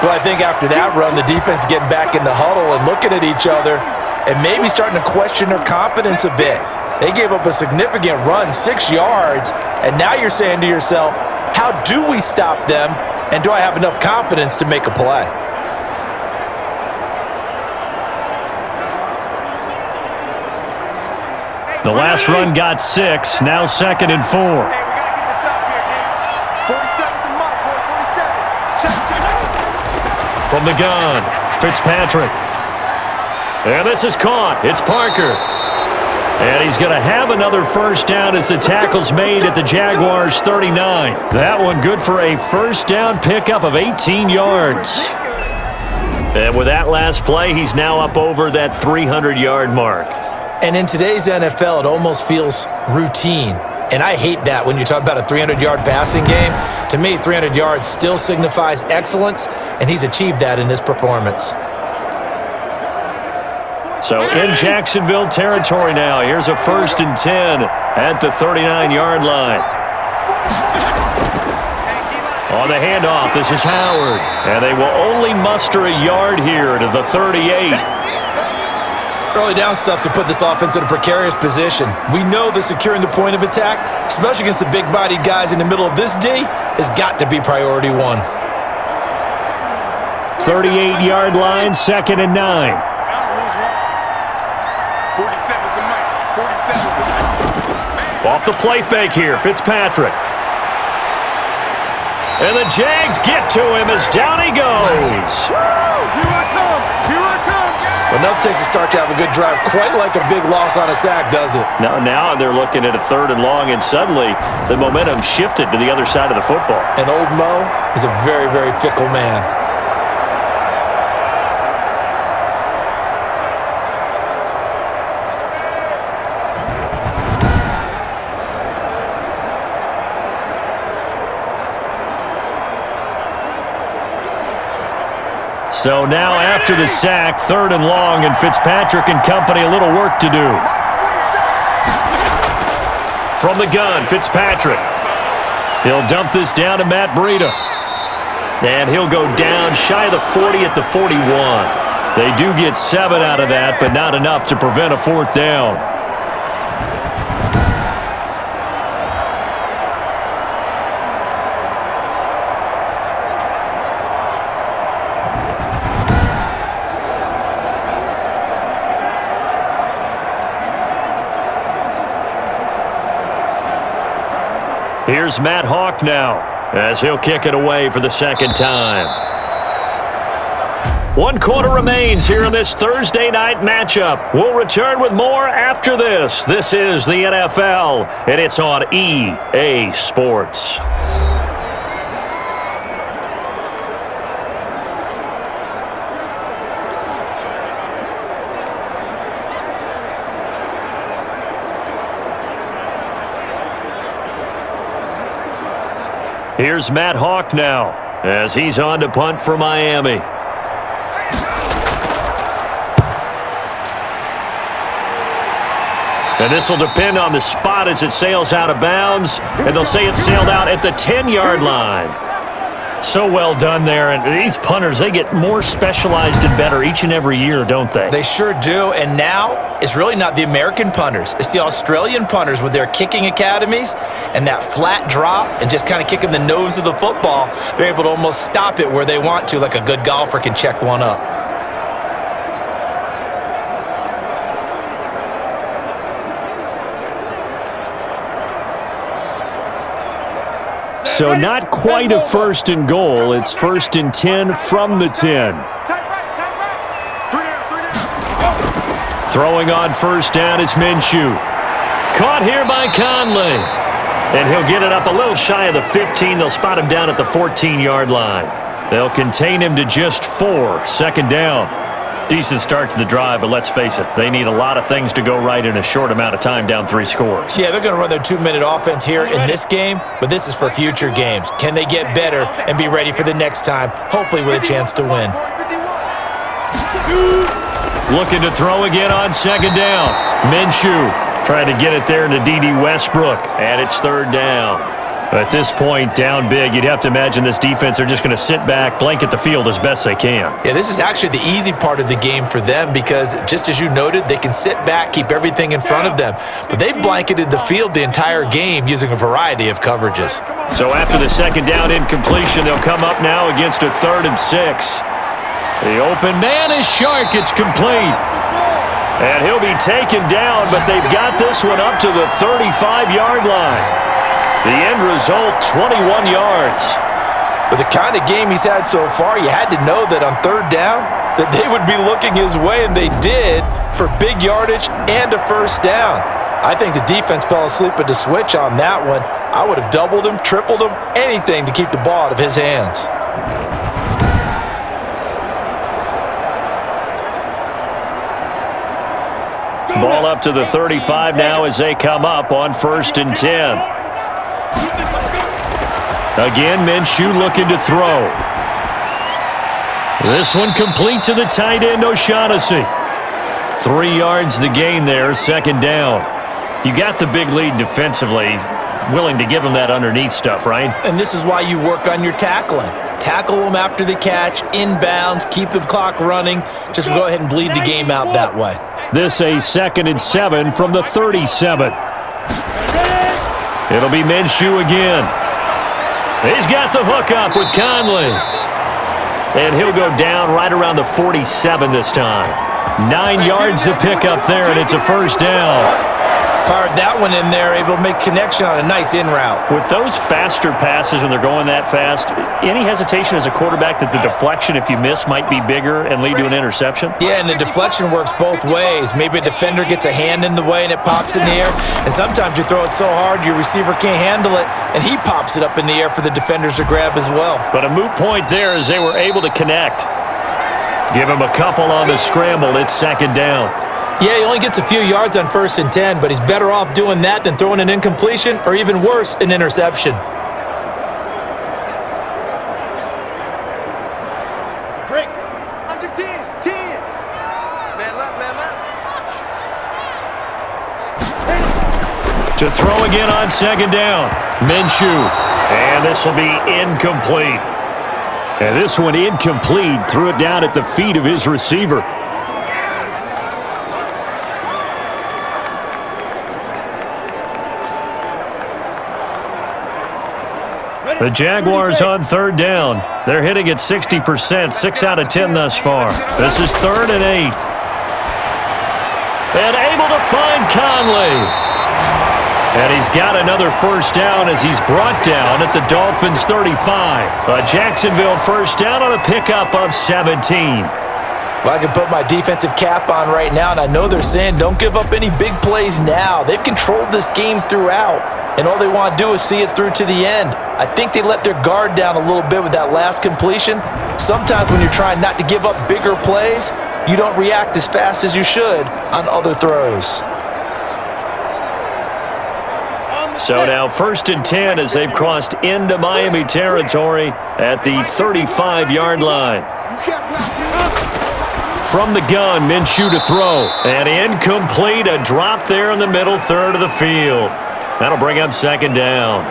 Well, I think after that run, the defense is getting back in the huddle and looking at each other and maybe starting to question their confidence a bit. They gave up a significant run, 6 yards, and now you're saying to yourself, how do we stop them, and do I have enough confidence to make a play? The last run got 6, now 2nd and 4. Hey, we got to get the stop here, King. 47's the mark, boy. 47. From the gun, Fitzpatrick. And this is caught. It's Parker. And he's going to have another first down as the tackle's made at the Jaguars' 39. That one good for a first down pickup of 18 yards. And with that last play, he's now up over that 300-yard mark. And in today's NFL, it almost feels routine. And I hate that when you talk about a 300-yard passing game. To me, 300 yards still signifies excellence, and he's achieved that in this performance. So in Jacksonville territory now, here's a 1st and 10 at the 39-yard line. On the handoff, this is Howard. And they will only muster a yard here to the 38. Early down stuffs will put this offense in a precarious position. We know that securing the point of attack, especially against the big-bodied guys in the middle of this D, has got to be priority 1. 38-yard line, 2nd and 9. 47's the mic. 47's the mic. Off the play fake here, Fitzpatrick. And the Jags get to him as down he goes. Here I come. Here I come. Well, enough takes a start to have a good drive. Quite like a big loss on a sack, does it? Now they're looking at a 3rd and long, and suddenly the momentum shifted to the other side of the football. And old Mo is a very, very fickle man. So now after the sack, 3rd and long, and Fitzpatrick and company a little work to do. From the gun, Fitzpatrick. He'll dump this down to Matt Breida. And he'll go down shy of the 40 at the 41. They do get 7 out of that, but not enough to prevent a 4th down. Here's Matt Hawk now, as he'll kick it away for the 2nd time. 1 quarter remains here in this Thursday night matchup. We'll return with more after this. This is the NFL, and it's on EA Sports. Here's Matt Hawk now, as he's on to punt for Miami. And this will depend on the spot as it sails out of bounds, and they'll say it sailed out at the 10-yard line. So well done there, and these punters, they get more specialized and better each and every year, don't they? They sure do, and now it's really not the American punters. It's the Australian punters with their kicking academies and that flat drop and just kind of kicking the nose of the football. They're able to almost stop it where they want to, like a good golfer can check one up. So not quite a 1st and goal. It's 1st and 10 from the 10. Throwing on 1st down is Minshew. Caught here by Conley. And he'll get it up a little shy of the 15. They'll spot him down at the 14-yard line. They'll contain him to just 4. Second down. Decent start to the drive, but let's face it, they need a lot of things to go right in a short amount of time, down 3 scores. Yeah, they're going to run their 2-minute offense here in this game, but this is for future games. Can they get better and be ready for the next time, hopefully with a chance to win? Looking to throw again on second down. Minshew trying to get it there to D.D. Westbrook, and it's third down. At this point, down big, you'd have to imagine this defense are just going to sit back, blanket the field as best they can. Yeah, this is actually the easy part of the game for them because, just as you noted, they can sit back, keep everything in front of them. But they've blanketed the field the entire game using a variety of coverages. So after the second down incompletion, they'll come up now against a 3rd and 6. The open man is Shark. It's complete. And he'll be taken down, but they've got this one up to the 35-yard line. The end result, 21 yards. With the kind of game he's had so far, you had to know that on third down that they would be looking his way, and they did, for big yardage and a first down. I think the defense fell asleep at the switch on that one. I would have doubled him, tripled him, anything to keep the ball out of his hands. Ball up to the 35 now as they come up on 1st and 10. Again, Minshew looking to throw. This one complete to the tight end, O'Shaughnessy. 3 yards the gain there, second down. You got the big lead defensively, willing to give them that underneath stuff, right? And this is why you work on your tackling. Tackle them after the catch, inbounds, keep the clock running. Just go ahead and bleed the game out that way. This a 2nd and 7 from the 37. It'll be Minshew again. He's got the hook up with Conley. And he'll go down right around the 47 this time. 9 yards to pick up there, and it's a first down. Fired that one in there, able to make connection on a nice in route. With those faster passes when they're going that fast, any hesitation as a quarterback that the deflection, if you miss, might be bigger and lead to an interception? Yeah, and the deflection works both ways. Maybe a defender gets a hand in the way and it pops in the air, and sometimes you throw it so hard your receiver can't handle it, and he pops it up in the air for the defenders to grab as well. But a moot point there as they were able to connect. Give him a couple on the scramble. It's second down. Yeah, he only gets a few yards on 1st and 10, but he's better off doing that than throwing an incompletion or, even worse, an interception. Break. Under 10. 10. Man left, man left. To throw again on second down. Minshew. And this will be incomplete. And this one incomplete. Threw it down at the feet of his receiver. The Jaguars on third down. They're hitting at 60%, 6 out of 10 thus far. This is 3rd and 8. And able to find Conley. And he's got another first down as he's brought down at the Dolphins' 35. A Jacksonville first down on a pickup of 17. Well, I can put my defensive cap on right now, and I know they're saying don't give up any big plays now. They've controlled this game throughout, and all they want to do is see it through to the end. I think they let their guard down a little bit with that last completion. Sometimes when you're trying not to give up bigger plays, you don't react as fast as you should on other throws. So now 1st and 10 as they've crossed into Miami territory at the 35-yard line. From the gun, Minshew to throw. And incomplete, a drop there in the middle third of the field. That'll bring up second down.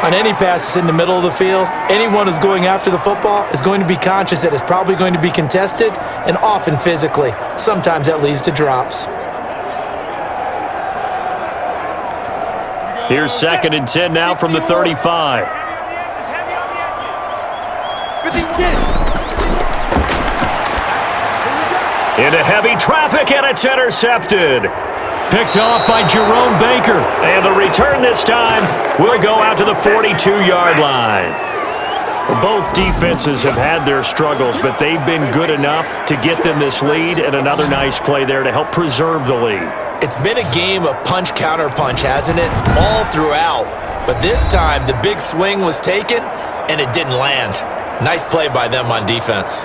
On any passes in the middle of the field, anyone who's going after the football is going to be conscious that it's probably going to be contested, and often physically. Sometimes that leads to drops. Here's 2nd and 10 now from the 35. Into heavy traffic, and it's intercepted. Picked off by Jerome Baker. And the return this time will go out to the 42-yard line. Both defenses have had their struggles, but they've been good enough to get them this lead, and another nice play there to help preserve the lead. It's been a game of punch-counter-punch, hasn't it? All throughout. But this time, the big swing was taken, and it didn't land. Nice play by them on defense.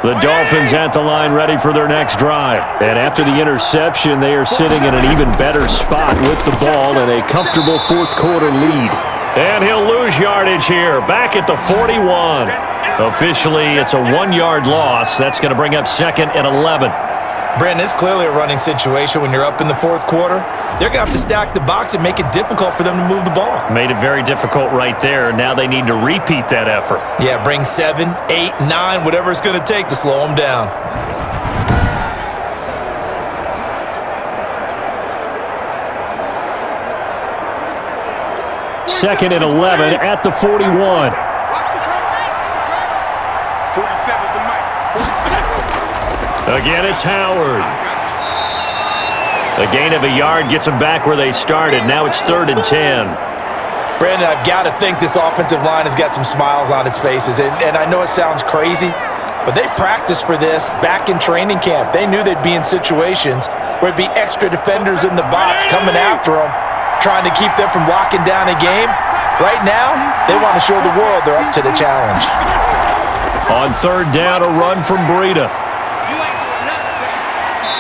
The Dolphins at the line ready for their next drive. And after the interception, they are sitting in an even better spot with the ball and a comfortable fourth-quarter lead. And he'll lose yardage here, back at the 41. Officially, it's a 1-yard loss. That's going to bring up 2nd and 11. Brandon, it's clearly a running situation when you're up in the fourth quarter. They're going to have to stack the box and make it difficult for them to move the ball. Made it very difficult right there. Now they need to repeat that effort. Yeah, bring 7, 8, 9, whatever it's going to take to slow them down. Second and 11 at the 41. Watch the crowd. 47's the mic. 47. Again, it's Howard. A gain of a yard gets them back where they started. Now it's 3rd and 10. Brandon, I've got to think this offensive line has got some smiles on its faces. And I know it sounds crazy, but they practiced for this back in training camp. They knew they'd be in situations where it'd be extra defenders in the box coming after them, trying to keep them from locking down a game. Right now, they want to show the world they're up to the challenge. On 3rd down, a run from Breida.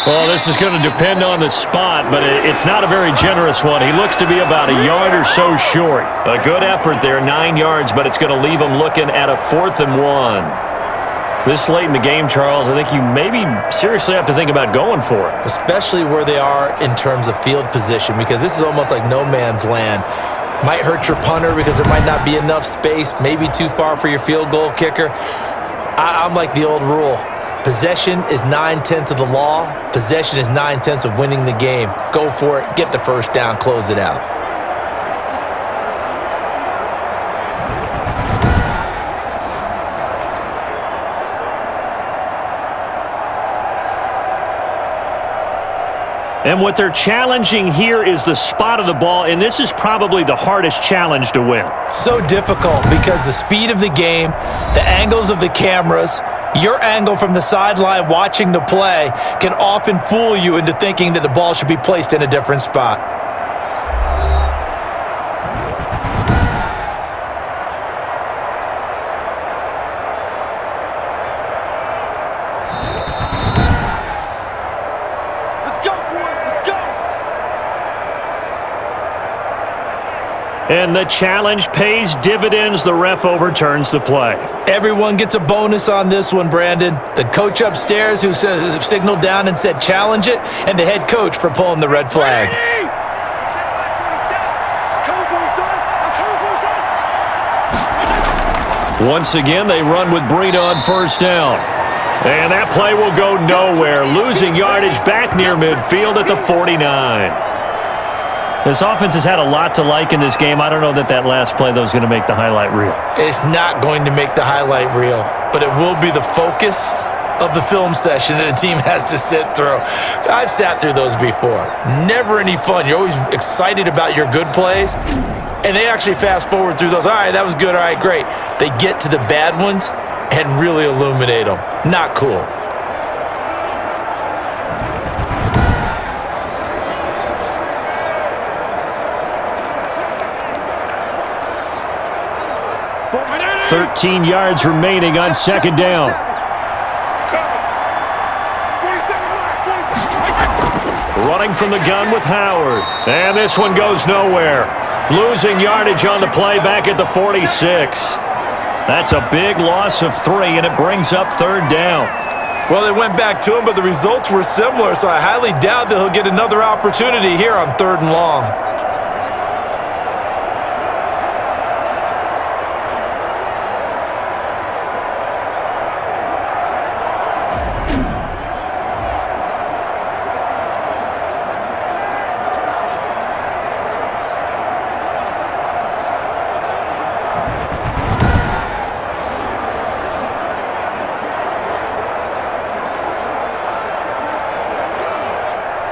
Well, this is going to depend on the spot, but it's not a very generous one. He looks to be about a yard or so short. A good effort there, 9 yards, but it's going to leave him looking at a 4th and 1. This late in the game, Charles, I think you maybe seriously have to think about going for it. Especially where they are in terms of field position, because this is almost like no man's land. Might hurt your punter because there might not be enough space, maybe too far for your field goal kicker. I'm like the old rule. Possession is 9/10 of the law. Possession is 9/10 of winning the game. Go for it. Get the first down. Close it out. And what they're challenging here is the spot of the ball, and this is probably the hardest challenge to win. So difficult because the speed of the game, the angles of the cameras, your angle from the sideline watching the play can often fool you into thinking that the ball should be placed in a different spot. And the challenge pays dividends. The ref overturns the play. Everyone gets a bonus on this one, Brandon. The coach upstairs who signaled down and said challenge it, and the head coach for pulling the red flag. Once again, they run with Breida on 1st down. And that play will go nowhere, losing yardage back near midfield at the 49. This offense has had a lot to like in this game. I don't know that last play, though, is going to make the highlight reel. It's not going to make the highlight reel, but it will be the focus of the film session that the team has to sit through. I've sat through those before. Never any fun. You're always excited about your good plays, and they actually fast forward through those. All right, that was good. All right, great. They get to the bad ones and really illuminate them. Not cool. $13 yards remaining on 2nd down. Running from the gun with Howard. And this one goes nowhere. Losing yardage on the play back at the 46. That's a big loss of 3, and it brings up 3rd down. Well, they went back to him, but the results were similar, so I highly doubt that he'll get another opportunity here on 3rd and long.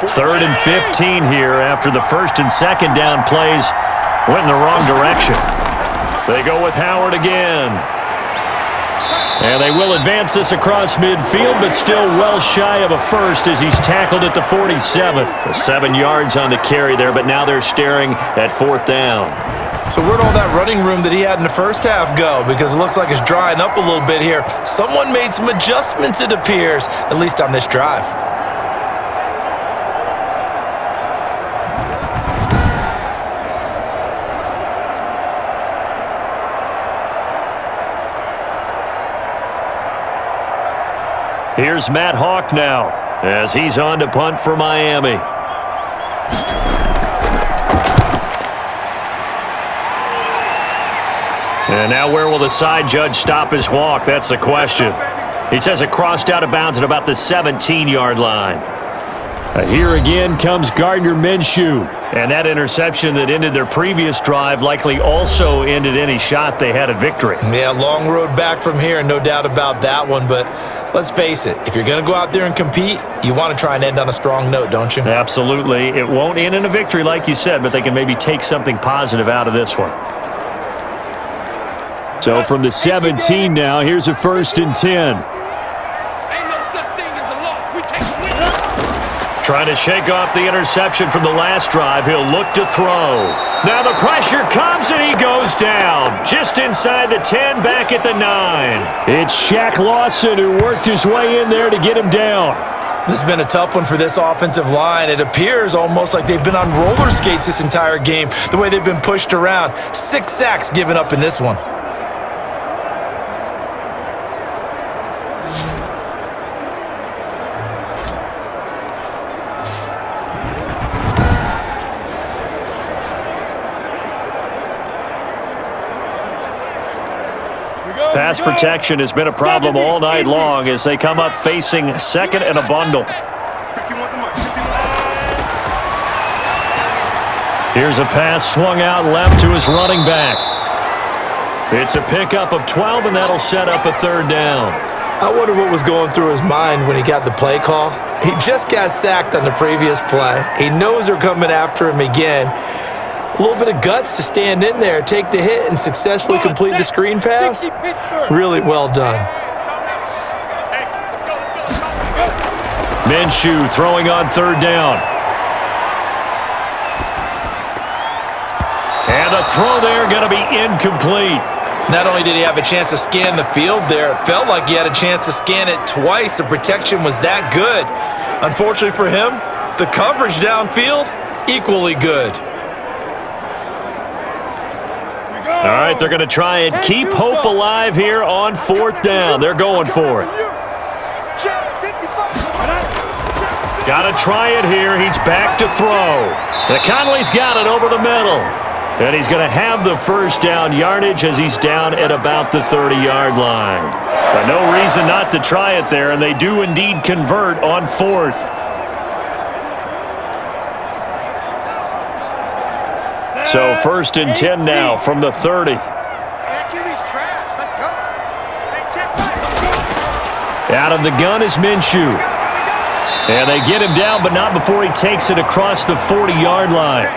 Third and 15 here after the 1st and 2nd down plays Went in the wrong direction. They go with Howard again. And they will advance this across midfield, but still well shy of a first as he's tackled at the 47. 7 yards on the carry there, but now they're staring at 4th down. So where'd all that running room that he had in the first half go? Because it looks like it's drying up a little bit here. Someone made some adjustments, it appears, at least on this drive. Here's Matt Hawk now as he's on to punt for Miami. And now where will the side judge stop his walk? That's the question. He says it crossed out of bounds at about the 17-yard line. Here again comes Gardner Minshew. And that interception that ended their previous drive likely also ended any shot they had at victory. Yeah, long road back from here, no doubt about that one. But let's face it, if you're going to go out there and compete, you want to try and end on a strong note, don't you? Absolutely. It won't end in a victory like you said, but they can maybe take something positive out of this one. So from the 17 now, here's a 1st and 10. Trying to shake off the interception from the last drive. He'll look to throw. Now the pressure comes and he goes down. Just inside the 10, back at the 9. It's Shaq Lawson who worked his way in there to get him down. This has been a tough one for this offensive line. It appears almost like they've been on roller skates this entire game, the way they've been pushed around. 6 sacks given up in this one. Pass protection has been a problem all night long as they come up facing 2nd and a bundle. Here's a pass swung out left to his running back. It's a pickup of 12, and that'll set up a 3rd down. I wonder what was going through his mind when he got the play call. He just got sacked on the previous play. He knows they're coming after him again. A little bit of guts to stand in there, take the hit, and successfully complete the screen pass. Really well done. Minshew throwing on 3rd down. And the throw there going to be incomplete. Not only did he have a chance to scan the field there, it felt like he had a chance to scan it twice. The protection was that good. Unfortunately for him, the coverage downfield, equally good. All right, they're going to try and keep hope alive here on 4th down. They're going for it. Got to try it here. He's back to throw. And Conley's got it over the middle. And he's going to have the 1st down yardage as he's down at about the 30-yard line. But no reason not to try it there, and they do indeed convert on 4th. So 1st and 10 now from the 30. Out of the gun is Minshew. And they get him down, but not before he takes it across the 40-yard line.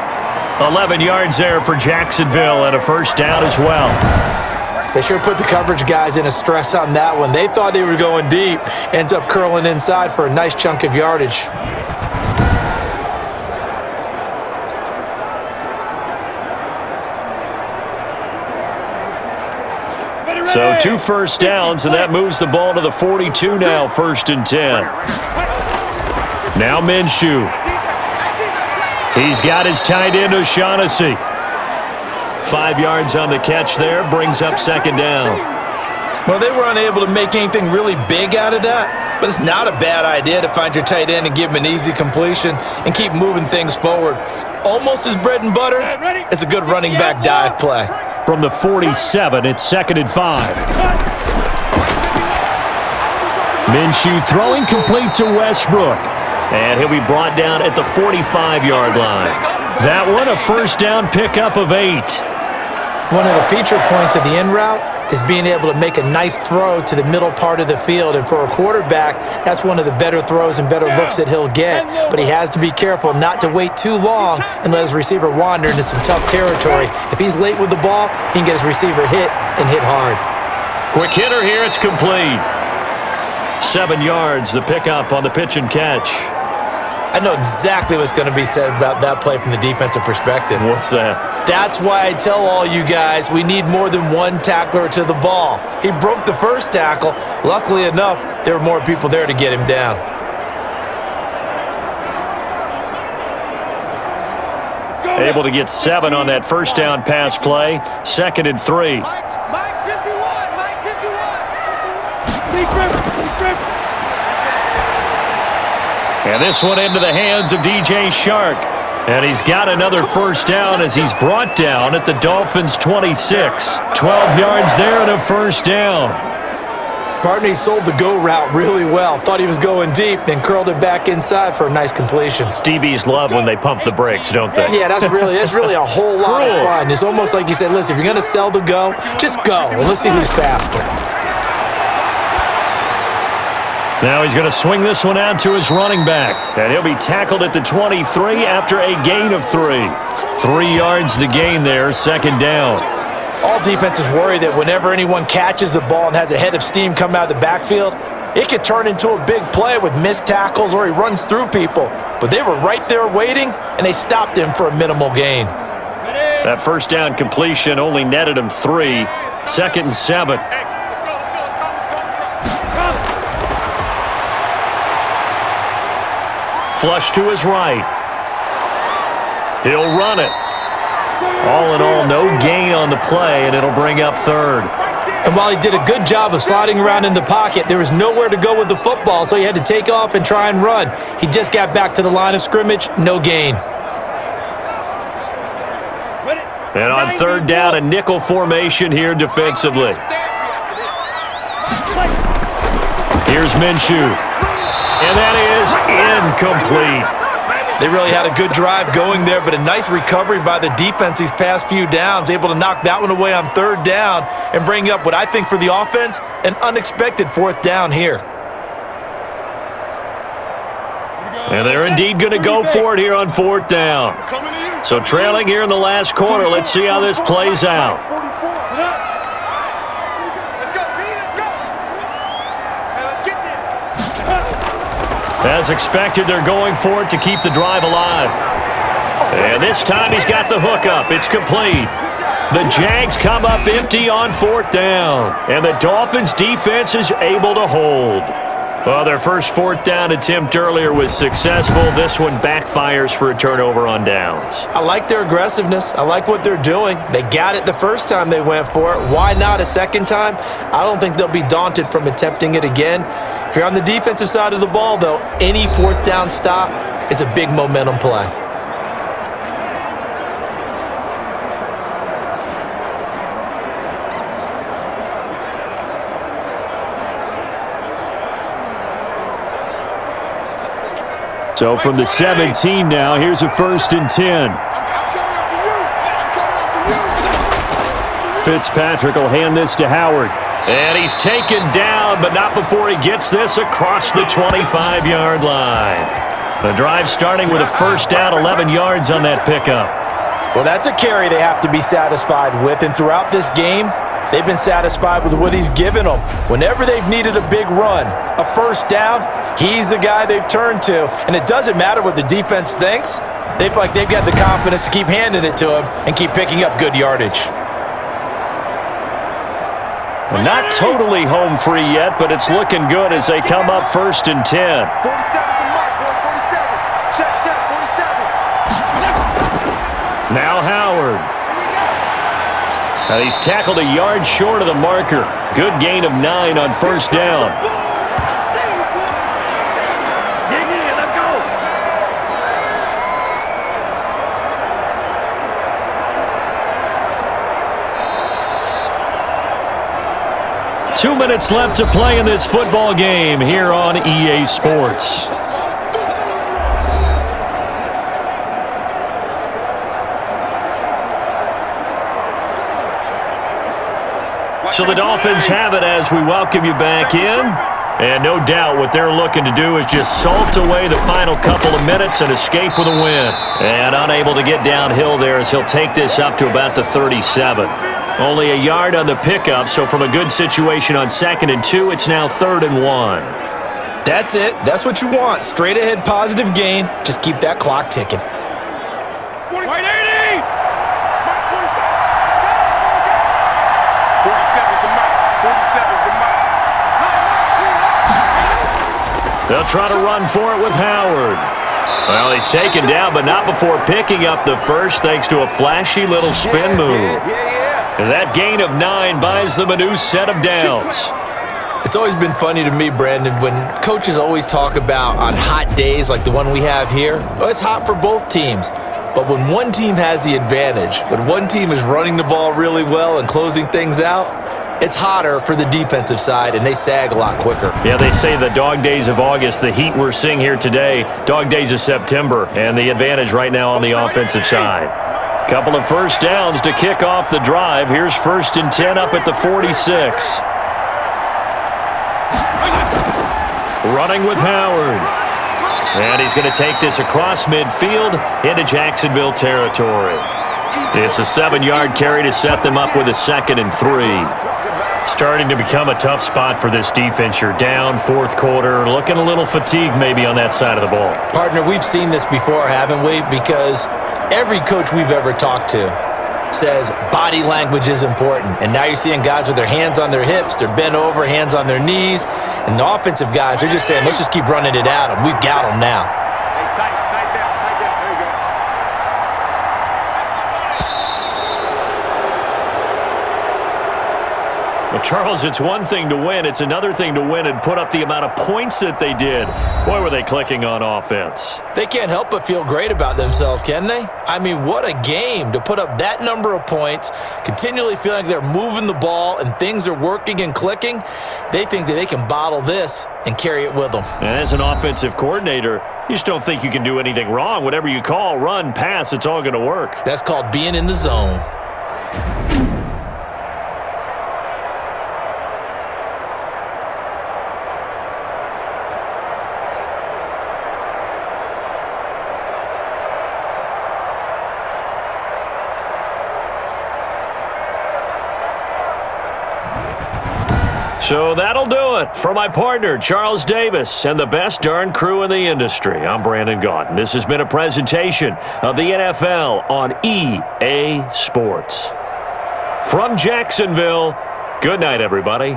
11 yards there for Jacksonville and a 1st down as well. They sure put the coverage guys in a stress on that one. They thought they were going deep. Ends up curling inside for a nice chunk of yardage. So 2 1st downs, and that moves the ball to the 42 now, 1st and 10. Now Minshew. He's got his tight end, O'Shaughnessy. 5 yards on the catch there, brings up 2nd down. Well, they were unable to make anything really big out of that, but it's not a bad idea to find your tight end and give him an easy completion and keep moving things forward. Almost his bread and butter. It's a good running back dive play. From the 47, it's 2nd and 5. Minshew throwing complete to Westbrook. And he'll be brought down at the 45-yard line. That one, a 1st down pickup of 8. One of the feature points of the in route is being able to make a nice throw to the middle part of the field. And for a quarterback, that's one of the better throws and better looks that he'll get. But he has to be careful not to wait too long and let his receiver wander into some tough territory. If he's late with the ball, he can get his receiver hit and hit hard. Quick hitter here. It's complete. 7 yards, the pickup on the pitch and catch. I know exactly what's going to be said about that play from the defensive perspective. What's that? That's why I tell all you guys we need more than one tackler to the ball. He broke the first tackle. Luckily enough, there were more people there to get him down. Able to get 7 on that first down pass play. 2nd and 3. Mike 51. Mike 51. Lee Griffin. And this one into the hands of DJ Shark. And he's got another first down as he's brought down at the Dolphins' 26. 12 yards there and a first down. Partney sold the go route really well. Thought he was going deep, then curled it back inside for a nice completion. DBs love when they pump the brakes, don't they? Yeah, that's really a whole lot of fun. It's almost like you said, listen, if you're going to sell the go, just go, and let's see who's faster. Now he's going to swing this one out to his running back. And he'll be tackled at the 23 after a gain of 3. 3 yards the gain there, 2nd down. All defenses worry that whenever anyone catches the ball and has a head of steam come out of the backfield, it could turn into a big play with missed tackles or he runs through people. But they were right there waiting, and they stopped him for a minimal gain. That first down completion only netted him 3. 2nd and 7. Flush to his right. He'll run it. All in all, no gain on the play, and it'll bring up 3rd. And while he did a good job of sliding around in the pocket, there was nowhere to go with the football, so he had to take off and try and run. He just got back to the line of scrimmage, no gain. And on 3rd down, a nickel formation here defensively. Here's Minshew. And that is incomplete. They really had a good drive going there, but a nice recovery by the defense these past few downs, able to knock that one away on 3rd down and bring up what I think for the offense, an unexpected 4th down here. And they're indeed going to go for it here on 4th down. So trailing here in the last quarter, let's see how this plays out. As expected, they're going for it to keep the drive alive. And this time he's got the hook up. It's complete. The Jags come up empty on 4th down. And the Dolphins defense is able to hold. Well, their first 4th down attempt earlier was successful. This one backfires for a turnover on downs. I like their aggressiveness. I like what they're doing. They got it the first time they went for it. Why not a second time? I don't think they'll be daunted from attempting it again. If you're on the defensive side of the ball, though, any 4th down stop is a big momentum play. So from the 17 now, here's a 1st and 10. Fitzpatrick will hand this to Howard. And he's taken down, but not before he gets this across the 25-yard line. The drive starting with a first down, 11 yards on that pickup. Well, that's a carry they have to be satisfied with, and throughout this game, they've been satisfied with what he's given them. Whenever they've needed a big run, a first down, he's the guy they've turned to. And it doesn't matter what the defense thinks. They've got the confidence to keep handing it to him and keep picking up good yardage. Well, not totally home free yet, but it's looking good as they come up 1st and 10. 47 to Mike, 47. Check, 47. Now Howard. And he's tackled a yard short of the marker. Good gain of 9 on first down. Let's go. 2 minutes left to play in this football game here on EA Sports. So the Dolphins have it as we welcome you back in. And no doubt what they're looking to do is just salt away the final couple of minutes and escape with a win. And unable to get downhill there as he'll take this up to about the 37. Only a yard on the pickup, so from a good situation on 2nd and 2, it's now 3rd and 1. That's it. That's what you want. Straight ahead positive gain. Just keep that clock ticking. 80! 47 is the mark. 47 is the mark. They'll try to run for it with Howard. Well, he's taken down, but not before picking up the first thanks to a flashy little spin move. And that gain of 9 buys them a new set of downs. It's always been funny to me, Brandon, when coaches always talk about on hot days like the one we have here, oh, it's hot for both teams. But when one team has the advantage, when one team is running the ball really well and closing things out, it's hotter for the defensive side, and they sag a lot quicker. Yeah, they say the dog days of August, the heat we're seeing here today, dog days of September, and the advantage right now on the offensive side. Couple of first downs to kick off the drive. Here's 1st and 10 up at the 46. Running with Howard. And he's going to take this across midfield into Jacksonville territory. It's a 7-yard carry to set them up with a 2nd and 3. Starting to become a tough spot for this defense. You're down 4th quarter, looking a little fatigued maybe on that side of the ball. Partner, we've seen this before, haven't we? Because every coach we've ever talked to says body language is important. And now you're seeing guys with their hands on their hips, they're bent over, hands on their knees. And the offensive guys, they're just saying, let's just keep running it at them. We've got them now. Hey, tight down. There you go. Well, Charles, it's one thing to win. It's another thing to win and put up the amount of points that they did. Boy, were they clicking on offense. They can't help but feel great about themselves, can they? I mean, what a game to put up that number of points, continually feeling like they're moving the ball and things are working and clicking. They think that they can bottle this and carry it with them. And as an offensive coordinator, you just don't think you can do anything wrong. Whatever you call, run, pass, it's all going to work. That's called being in the zone. So that'll do it for my partner, Charles Davis, and the best darn crew in the industry. I'm Brandon Gaudin. This has been a presentation of the NFL on EA Sports. From Jacksonville, good night, everybody.